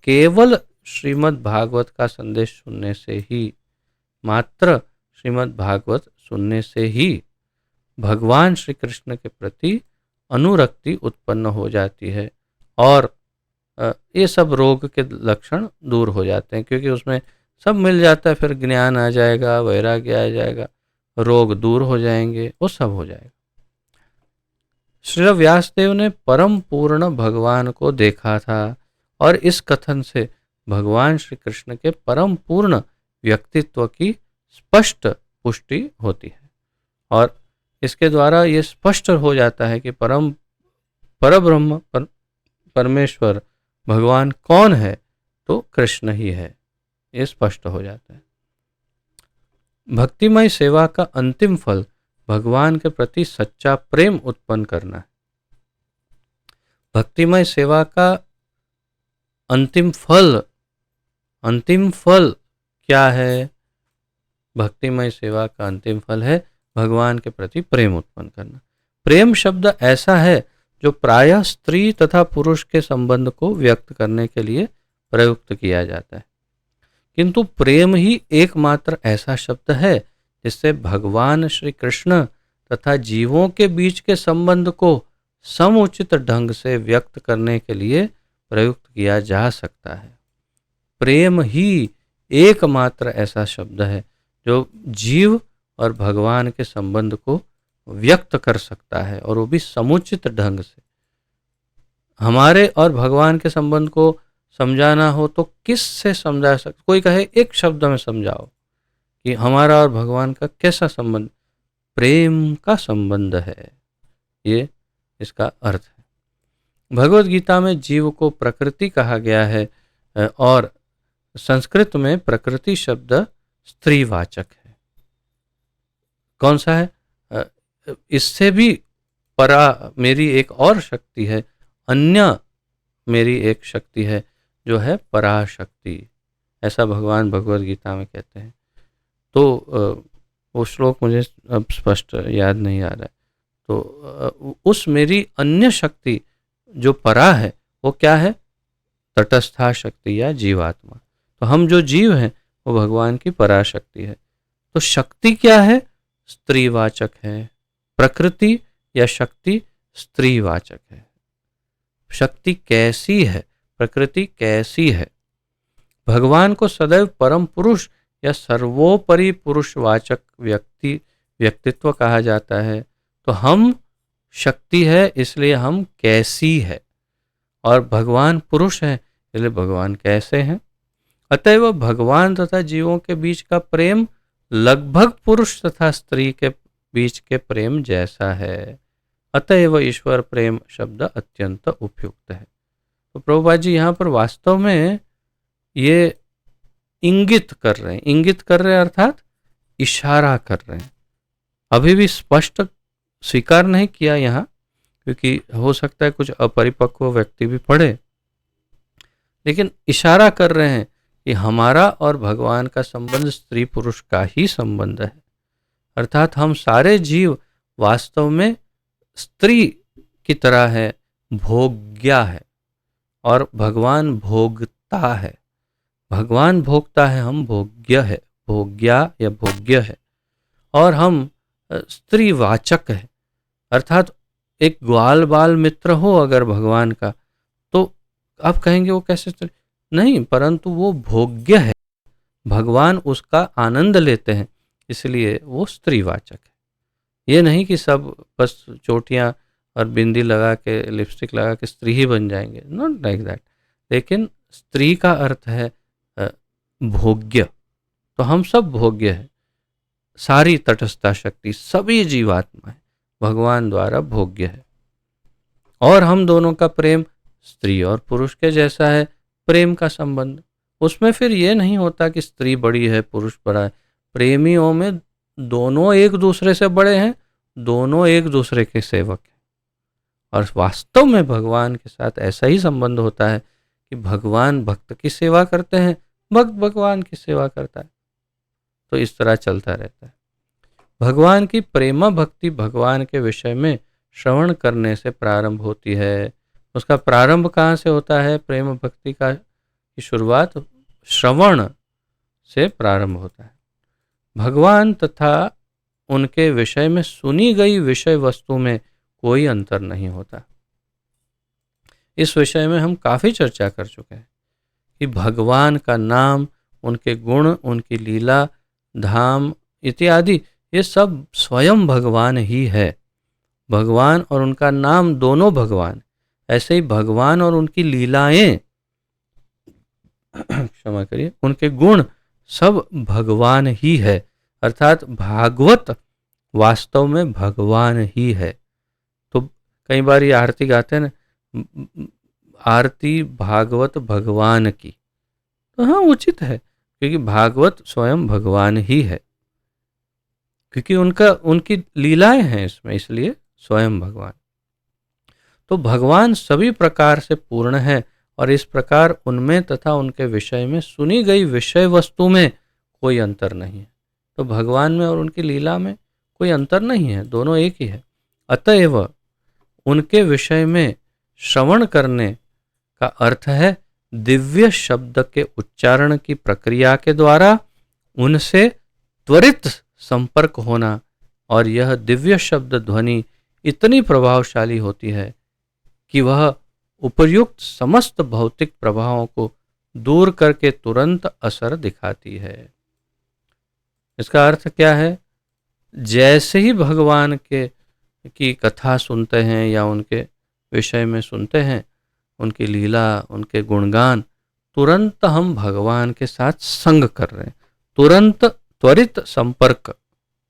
केवल श्रीमद् भागवत का संदेश सुनने से ही, मात्र श्रीमद् भागवत सुनने से ही भगवान श्री कृष्ण के प्रति अनुरक्ति उत्पन्न हो जाती है, और ये सब रोग के लक्षण दूर हो जाते हैं, क्योंकि उसमें सब मिल जाता है। फिर ज्ञान आ जाएगा, वैराग्य आ जाएगा, रोग दूर हो जाएंगे, वो सब हो जाएगा। श्री व्यासदेव ने परम पूर्ण भगवान को देखा था, और इस कथन से भगवान श्री कृष्ण के परम पूर्ण व्यक्तित्व की स्पष्ट पुष्टि होती है, और इसके द्वारा ये स्पष्ट हो जाता है कि परब्रह्म परमेश्वर भगवान कौन है, तो कृष्ण ही है, ये स्पष्ट हो जाता है। भक्तिमय सेवा का अंतिम फल भगवान के प्रति सच्चा प्रेम उत्पन्न करना है। भक्तिमय सेवा का अंतिम फल क्या है? भक्तिमय सेवा का अंतिम फल है भगवान के प्रति प्रेम उत्पन्न करना। प्रेम शब्द ऐसा है जो प्रायः स्त्री तथा पुरुष के संबंध को व्यक्त करने के लिए प्रयुक्त किया जाता है, किंतु प्रेम ही एकमात्र ऐसा शब्द है जिससे भगवान श्री कृष्ण तथा जीवों के बीच के संबंध को समुचित ढंग से व्यक्त करने के लिए प्रयुक्त किया जा सकता है। प्रेम ही एकमात्र ऐसा शब्द है जो जीव और भगवान के संबंध को व्यक्त कर सकता है, और वो भी समुचित ढंग से। हमारे और भगवान के संबंध को समझाना हो तो किस से समझा सकते? कोई कहे एक शब्द में समझाओ कि हमारा और भगवान का कैसा संबंध? प्रेम का संबंध है, ये इसका अर्थ है। भगवत गीता में जीव को प्रकृति कहा गया है, और संस्कृत में प्रकृति शब्द स्त्रीवाचक है। कौन सा है? इससे भी परा मेरी एक और शक्ति है, अन्य मेरी एक शक्ति है जो है पराशक्ति, ऐसा भगवान भगवत गीता में कहते हैं। तो वो श्लोक मुझे अब स्पष्ट याद नहीं आ रहा है। तो उस मेरी अन्य शक्ति जो परा है वो क्या है? तटस्था शक्ति या जीवात्मा। तो हम जो जीव हैं वो भगवान की पराशक्ति है। तो शक्ति क्या है? स्त्रीवाचक है। प्रकृति या शक्ति स्त्रीवाचक है। शक्ति कैसी है? प्रकृति कैसी है? भगवान को सदैव परम पुरुष या सर्वोपरि पुरुषवाचक व्यक्तित्व कहा जाता है। तो हम शक्ति है इसलिए हम कैसी है, और भगवान पुरुष है इसलिए भगवान कैसे हैं। अतएव भगवान तथा जीवों के बीच का प्रेम लगभग पुरुष तथा स्त्री के बीच के प्रेम जैसा है। अतएव ईश्वर प्रेम शब्द अत्यंत उपयुक्त है। तो प्रभुपाद जी यहाँ पर वास्तव में ये इंगित कर रहे हैं, अर्थात इशारा कर रहे हैं। अभी भी स्पष्ट स्वीकार नहीं किया यहाँ, क्योंकि हो सकता है कुछ अपरिपक्व व्यक्ति भी पढ़े, लेकिन इशारा कर रहे हैं कि हमारा और भगवान का संबंध स्त्री पुरुष का ही संबंध है। अर्थात हम सारे जीव वास्तव में स्त्री की तरह है, भोग्या है, और भगवान भोगता है। भगवान भोगता है, हम भोग्य है, भोग्या या भोग्य है, और हम स्त्रीवाचक है। अर्थात एक ग्वाल बाल मित्र हो अगर भगवान का, तो आप कहेंगे वो कैसे स्त्री? नहीं, परंतु वो भोग्य है, भगवान उसका आनंद लेते हैं, इसलिए वो स्त्रीवाचक है। ये नहीं कि सब बस चोटियां और बिंदी लगा के लिपस्टिक लगा के स्त्री ही बन जाएंगे, नॉट लाइक दैट। लेकिन स्त्री का अर्थ है भोग्य। तो हम सब भोग्य है, सारी तटस्था शक्ति, सभी जीवात्मा है भगवान द्वारा भोग्य है। और हम दोनों का प्रेम स्त्री और पुरुष के जैसा है, प्रेम का संबंध। उसमें फिर ये नहीं होता कि स्त्री बड़ी है पुरुष बड़ा है। प्रेमियों में दोनों एक दूसरे से बड़े हैं, दोनों एक दूसरे के सेवक हैं। और वास्तव में भगवान के साथ ऐसा ही संबंध होता है कि भगवान भक्त की सेवा करते हैं, भक्त भगवान की सेवा करता है। तो इस तरह चलता रहता है। भगवान की प्रेम भक्ति भगवान के विषय में श्रवण करने से प्रारंभ होती है। उसका प्रारंभ कहाँ से होता है? प्रेम भक्ति की शुरुआत श्रवण से प्रारंभ होता है। भगवान तथा उनके विषय में सुनी गई विषय वस्तु में कोई अंतर नहीं होता। इस विषय में हम काफ़ी चर्चा कर चुके हैं कि भगवान का नाम, उनके गुण, उनकी लीला, धाम इत्यादि ये सब स्वयं भगवान ही है। भगवान और उनका नाम दोनों भगवान, ऐसे ही भगवान और उनकी लीलाएं क्षमा करिए, उनके गुण सब भगवान ही है। अर्थात भागवत वास्तव में भगवान ही है। तो कई बार ये आरती गाते हैं ना, आरती भागवत भगवान की, तो हाँ उचित है, क्योंकि भागवत स्वयं भगवान ही है, क्योंकि उनकी लीलाएं हैं इसमें, इसलिए स्वयं भगवान। तो भगवान सभी प्रकार से पूर्ण है, और इस प्रकार उनमें तथा उनके विषय में सुनी गई विषय वस्तु में कोई अंतर नहीं है। तो भगवान में और उनकी लीला में कोई अंतर नहीं है, दोनों एक ही है। अतएव उनके विषय में श्रवण करने का अर्थ है दिव्य शब्द के उच्चारण की प्रक्रिया के द्वारा उनसे त्वरित संपर्क होना, और यह दिव्य शब्द ध्वनि इतनी प्रभावशाली होती है कि वह उपर्युक्त समस्त भौतिक प्रभावों को दूर करके तुरंत असर दिखाती है। इसका अर्थ क्या है? जैसे ही भगवान के की कथा सुनते हैं या उनके विषय में सुनते हैं, उनकी लीला, उनके गुणगान, तुरंत हम भगवान के साथ संग कर रहे हैं, तुरंत त्वरित संपर्क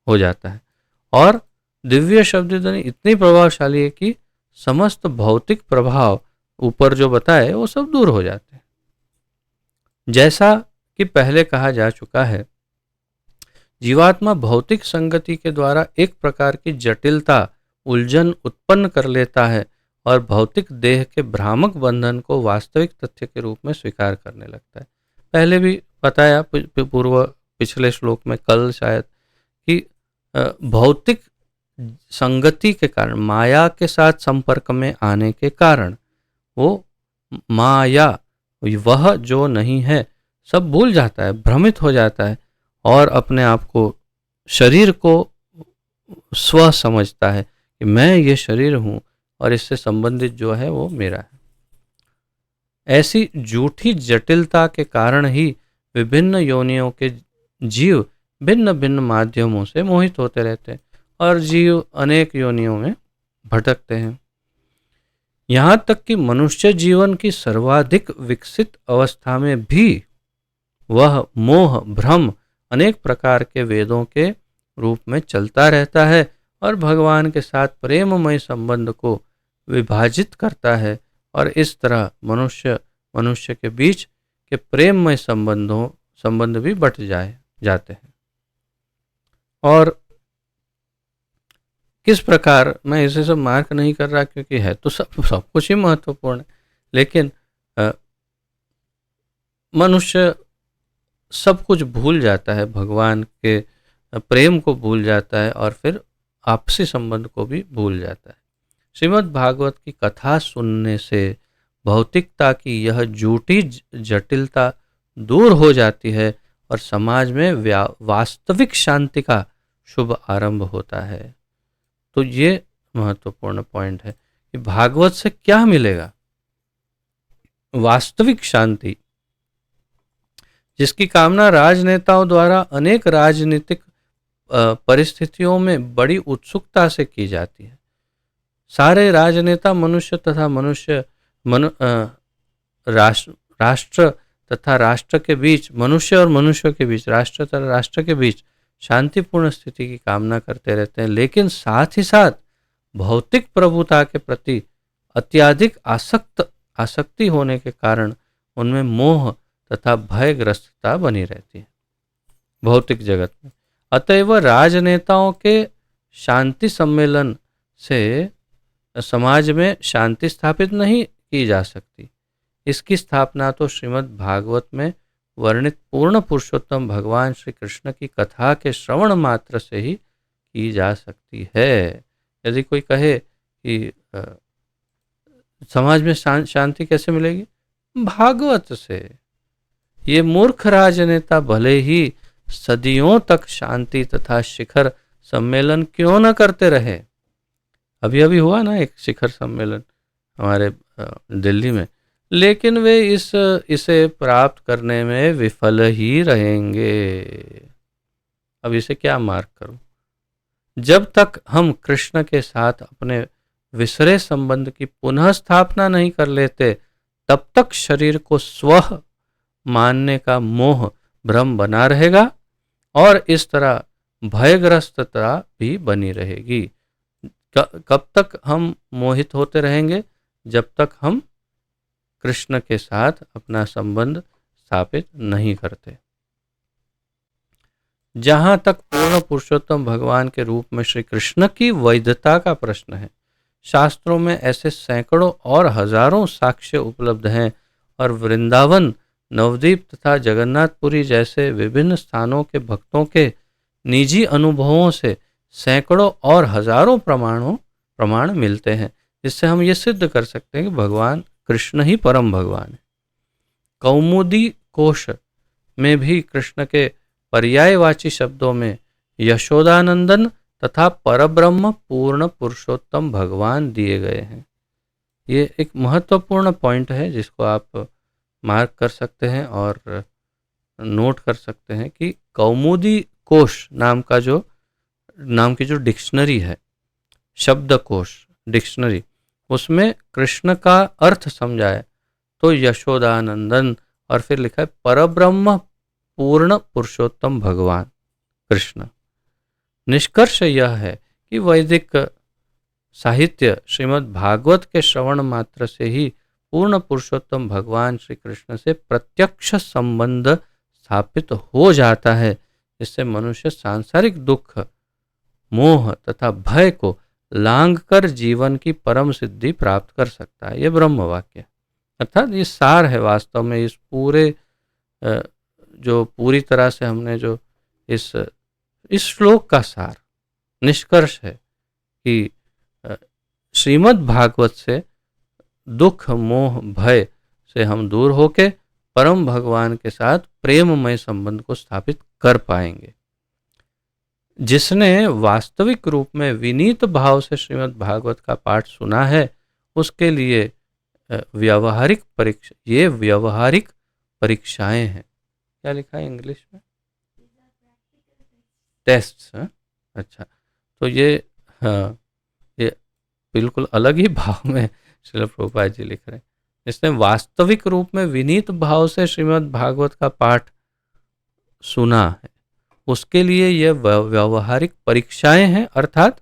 हो जाता है। और दिव्य शब्द ध्वनि इतनी प्रभावशाली है कि समस्त भौतिक प्रभाव ऊपर जो बताए वो सब दूर हो जाते हैं। जैसा कि पहले कहा जा चुका है, जीवात्मा भौतिक संगति के द्वारा एक प्रकार की जटिलता, उलझन उत्पन्न कर लेता है और भौतिक देह के भ्रामक बंधन को वास्तविक तथ्य के रूप में स्वीकार करने लगता है। पहले भी बताया पिछले श्लोक में, कल शायद, कि भौतिक संगति के कारण, माया के साथ संपर्क में आने के कारण वो माया, वह जो नहीं है, सब भूल जाता है, भ्रमित हो जाता है और अपने आप को, शरीर को स्व समझता है कि मैं ये शरीर हूँ और इससे संबंधित जो है वो मेरा है। ऐसी झूठी जटिलता के कारण ही विभिन्न योनियों के जीव भिन्न भिन्न माध्यमों से मोहित होते रहते हैं और जीव अनेक योनियों में भटकते हैं। यहाँ तक कि मनुष्य जीवन की सर्वाधिक विकसित अवस्था में भी वह मोह भ्रम अनेक प्रकार के वेदों के रूप में चलता रहता है और भगवान के साथ प्रेममय संबंध को विभाजित करता है, और इस तरह मनुष्य के बीच के प्रेममय संबंध भी बट जाते हैं। और किस प्रकार, मैं इसे सब मार्क नहीं कर रहा क्योंकि है तो सब कुछ ही महत्वपूर्ण है, लेकिन मनुष्य सब कुछ भूल जाता है, भगवान के प्रेम को भूल जाता है और फिर आपसी संबंध को भी भूल जाता है। श्रीमद् भागवत की कथा सुनने से भौतिकता की यह झूठी जटिलता दूर हो जाती है और समाज में वास्तविक शांति का शुभ आरंभ होता है। तो ये महत्वपूर्ण पॉइंट है कि भागवत से क्या मिलेगा? वास्तविक शांति, जिसकी कामना राजनेताओं द्वारा अनेक राजनीतिक परिस्थितियों में बड़ी उत्सुकता से की जाती है। सारे राजनेता मनुष्य तथा राष्ट्र तथा राष्ट्र के बीच, मनुष्य और मनुष्य के बीच, राष्ट्र तथा राष्ट्र के बीच शांतिपूर्ण स्थिति की कामना करते रहते हैं, लेकिन साथ ही साथ भौतिक प्रभुता के प्रति अत्यधिक आसक्ति होने के कारण उनमें मोह तथा भयग्रस्तता बनी रहती है भौतिक जगत में। अतएव राजनेताओं के शांति सम्मेलन से समाज में शांति स्थापित नहीं की जा सकती। इसकी स्थापना तो श्रीमद् भागवत में वर्णित पूर्ण पुरुषोत्तम भगवान श्री कृष्ण की कथा के श्रवण मात्र से ही की जा सकती है। यदि कोई कहे कि समाज में शांति कैसे मिलेगी? भागवत से। ये मूर्ख राजनेता भले ही सदियों तक शांति तथा शिखर सम्मेलन क्यों न करते रहे, अभी अभी हुआ ना एक शिखर सम्मेलन हमारे दिल्ली में, लेकिन वे इसे प्राप्त करने में विफल ही रहेंगे। अब इसे क्या मार्क करूं? जब तक हम कृष्ण के साथ अपने विसरे संबंध की पुनः स्थापना नहीं कर लेते, तब तक शरीर को स्व मानने का मोह भ्रम बना रहेगा और इस तरह भयग्रस्तता भी बनी रहेगी। कब तक हम मोहित होते रहेंगे? जब तक हम कृष्ण के साथ अपना संबंध स्थापित नहीं करते। जहां तक पूर्ण पुरुषोत्तम भगवान के रूप में श्री कृष्ण की वैधता का प्रश्न है, शास्त्रों में ऐसे सैकड़ों और हजारों साक्ष्य उपलब्ध हैं और वृंदावन, नवद्वीप तथा जगन्नाथपुरी जैसे विभिन्न स्थानों के भक्तों के निजी अनुभवों से सैकड़ों और हजारों प्रमाणों प्रमाण मिलते हैं, जिससे हम ये सिद्ध कर सकते हैं कि भगवान कृष्ण ही परम भगवान है। कौमुदी कोश में भी कृष्ण के पर्यायवाची शब्दों में यशोदानंदन तथा परब्रह्म पूर्ण पुरुषोत्तम भगवान दिए गए हैं। ये एक महत्वपूर्ण पॉइंट है जिसको आप मार्क कर सकते हैं और नोट कर सकते हैं कि कौमुदी कोश नाम की जो डिक्शनरी है, शब्दकोश डिक्शनरी, उसमें कृष्ण का अर्थ समझाए तो यशोदानंदन और फिर लिखा है परब्रह्म पूर्ण पुरुषोत्तम भगवान कृष्ण। निष्कर्ष यह है कि वैदिक साहित्य श्रीमद् भागवत के श्रवण मात्र से ही पूर्ण पुरुषोत्तम भगवान श्री कृष्ण से प्रत्यक्ष संबंध स्थापित हो जाता है, जिससे मनुष्य सांसारिक दुख, मोह तथा भय को लांघ कर जीवन की परम सिद्धि प्राप्त कर सकता है। यह ब्रह्म वाक्य अर्थात ये सार है वास्तव में इस पूरे जो पूरी तरह से हमने जो इस श्लोक का सार निष्कर्ष है कि श्रीमद् भागवत से दुख, मोह, भय से हम दूर होके परम भगवान के साथ प्रेममय संबंध को स्थापित कर पाएंगे। जिसने वास्तविक रूप में विनीत भाव से श्रीमद् भागवत का पाठ सुना है, उसके लिए व्यावहारिक परीक्षाएं हैं। क्या लिखा है इंग्लिश में? टेस्ट्स। अच्छा, तो ये बिल्कुल अलग ही भाव में श्रील प्रभुपाद जी लिख रहे हैं। इसने वास्तविक रूप में विनीत भाव से श्रीमद् भागवत का पाठ सुना है, उसके लिए यह व्यावहारिक परीक्षाएं हैं, अर्थात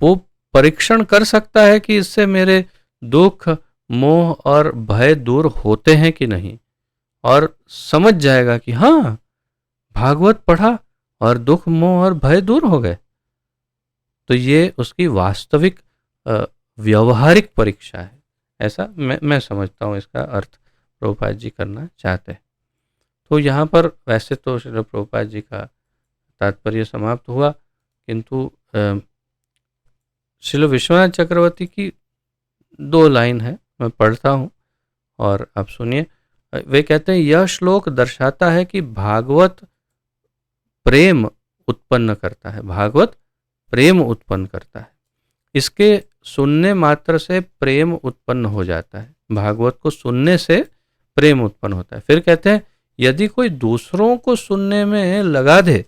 वो परीक्षण कर सकता है कि इससे मेरे दुख, मोह और भय दूर होते हैं कि नहीं, और समझ जाएगा कि हाँ, भागवत पढ़ा और दुख, मोह और भय दूर हो गए। तो ये उसकी वास्तविक व्यवहारिक परीक्षा है, ऐसा मैं समझता हूँ इसका अर्थ प्रभुपाद जी करना चाहते हैं। तो यहाँ पर वैसे तो श्रील प्रभुपाद जी का तात्पर्य समाप्त हुआ, किंतु श्रील विश्वनाथ चक्रवर्ती की 2 लाइन है, मैं पढ़ता हूँ और आप सुनिए। वे कहते हैं, यह श्लोक दर्शाता है कि भागवत प्रेम उत्पन्न करता है। भागवत प्रेम उत्पन्न करता है, इसके सुनने मात्र से प्रेम उत्पन्न हो जाता है। भागवत को सुनने से प्रेम उत्पन्न होता है। फिर कहते हैं, यदि कोई दूसरों को सुनने में लगा दे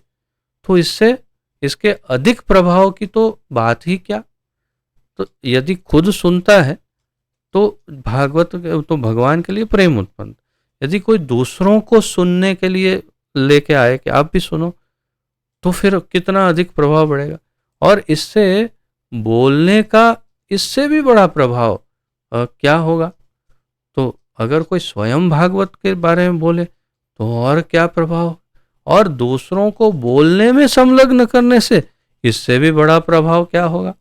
तो इसके अधिक प्रभाव की तो बात ही क्या। तो यदि खुद सुनता है तो तो भगवान के लिए प्रेम उत्पन्न, यदि कोई दूसरों को सुनने के लिए लेके आए कि आप भी सुनो, तो फिर कितना अधिक प्रभाव बढ़ेगा। और इससे बोलने का इससे भी बड़ा प्रभाव क्या होगा। तो अगर कोई स्वयं भागवत के बारे में बोले तो और क्या प्रभाव, और दूसरों को बोलने में संलग्न करने से इससे भी बड़ा प्रभाव क्या होगा।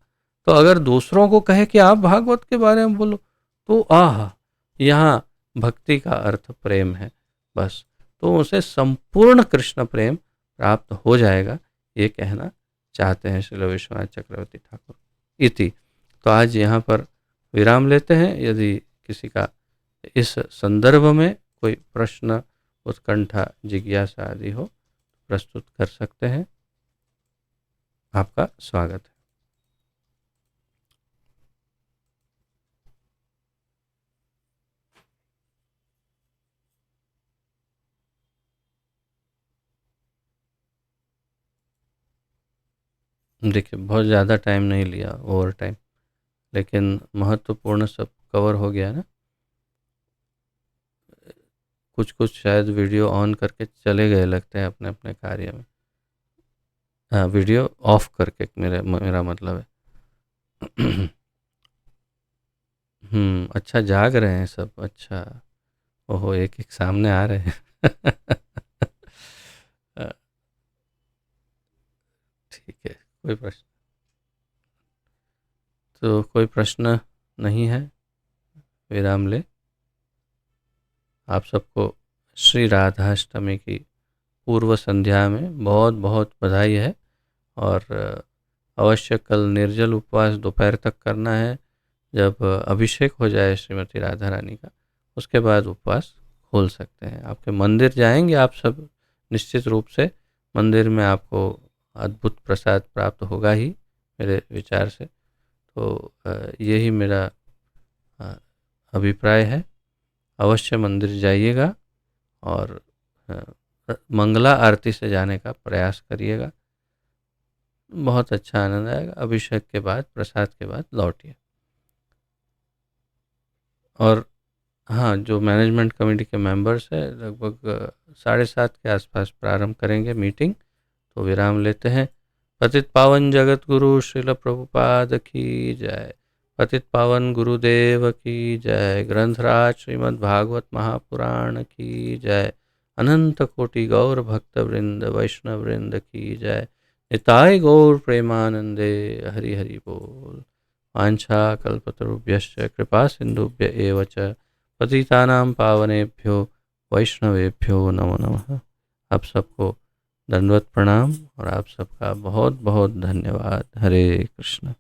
तो अगर दूसरों को कहे कि आप भागवत के बारे में बोलो, तो यहाँ भक्ति का अर्थ प्रेम है बस, तो उसे संपूर्ण कृष्ण प्रेम प्राप्त हो जाएगा, ये कहना चाहते हैं श्रील विश्वनाथ चक्रवर्ती ठाकुर इति। तो आज यहाँ पर विराम लेते हैं। यदि किसी का इस संदर्भ में कोई प्रश्न, उत्कंठा, जिज्ञासा आदि हो, प्रस्तुत कर सकते हैं। आपका स्वागत है। देखिए, बहुत ज़्यादा टाइम नहीं लिया, ओवर टाइम, लेकिन महत्वपूर्ण सब कवर हो गया ना। कुछ कुछ शायद वीडियो ऑन करके चले गए लगते हैं अपने अपने कार्य में। हाँ, वीडियो ऑफ करके मेरा मतलब है। अच्छा, जाग रहे हैं सब। अच्छा, ओहो, एक एक सामने आ रहे हैं। ठीक है, कोई प्रश्न? तो कोई प्रश्न नहीं है, विराम ले। आप सबको श्री राधाष्टमी की पूर्व संध्या में बहुत बहुत बधाई है। और अवश्य कल निर्जल उपवास दोपहर तक करना है। जब अभिषेक हो जाए श्रीमती राधा रानी का, उसके बाद उपवास खोल सकते हैं। आपके मंदिर जाएंगे आप सब, निश्चित रूप से मंदिर में आपको अद्भुत प्रसाद प्राप्त होगा ही मेरे विचार से। तो यही मेरा अ, अभिप्राय है। अवश्य मंदिर जाइएगा और मंगला आरती से जाने का प्रयास करिएगा। बहुत अच्छा आनंद आएगा। अभिषेक के बाद, प्रसाद के बाद लौटिए। और हाँ, जो मैनेजमेंट कमेटी के मेंबर्स हैं, लगभग 7:30 के आसपास प्रारंभ करेंगे मीटिंग। तो विराम लेते हैं। पतित पावन जगत गुरु श्रील प्रभुपाद की जय। पतित पावन गुरुदेव की जय। ग्रंथराज श्रीमद् भागवत महापुराण की जय। अनंत कोटि गौर भक्त वृंद वैष्णव वृंद की जय। निताय गौर प्रेमानंदे। हरि हरि बोल। वाञ्छा कल्पतरुभ्यश्च कृपा सिन्धुभ्य एव च पतितानां पावनेभ्यो वैष्णवेभ्यो नमो नमः। आप सबको दंडवत प्रणाम और आप सबका बहुत बहुत धन्यवाद। हरे कृष्ण।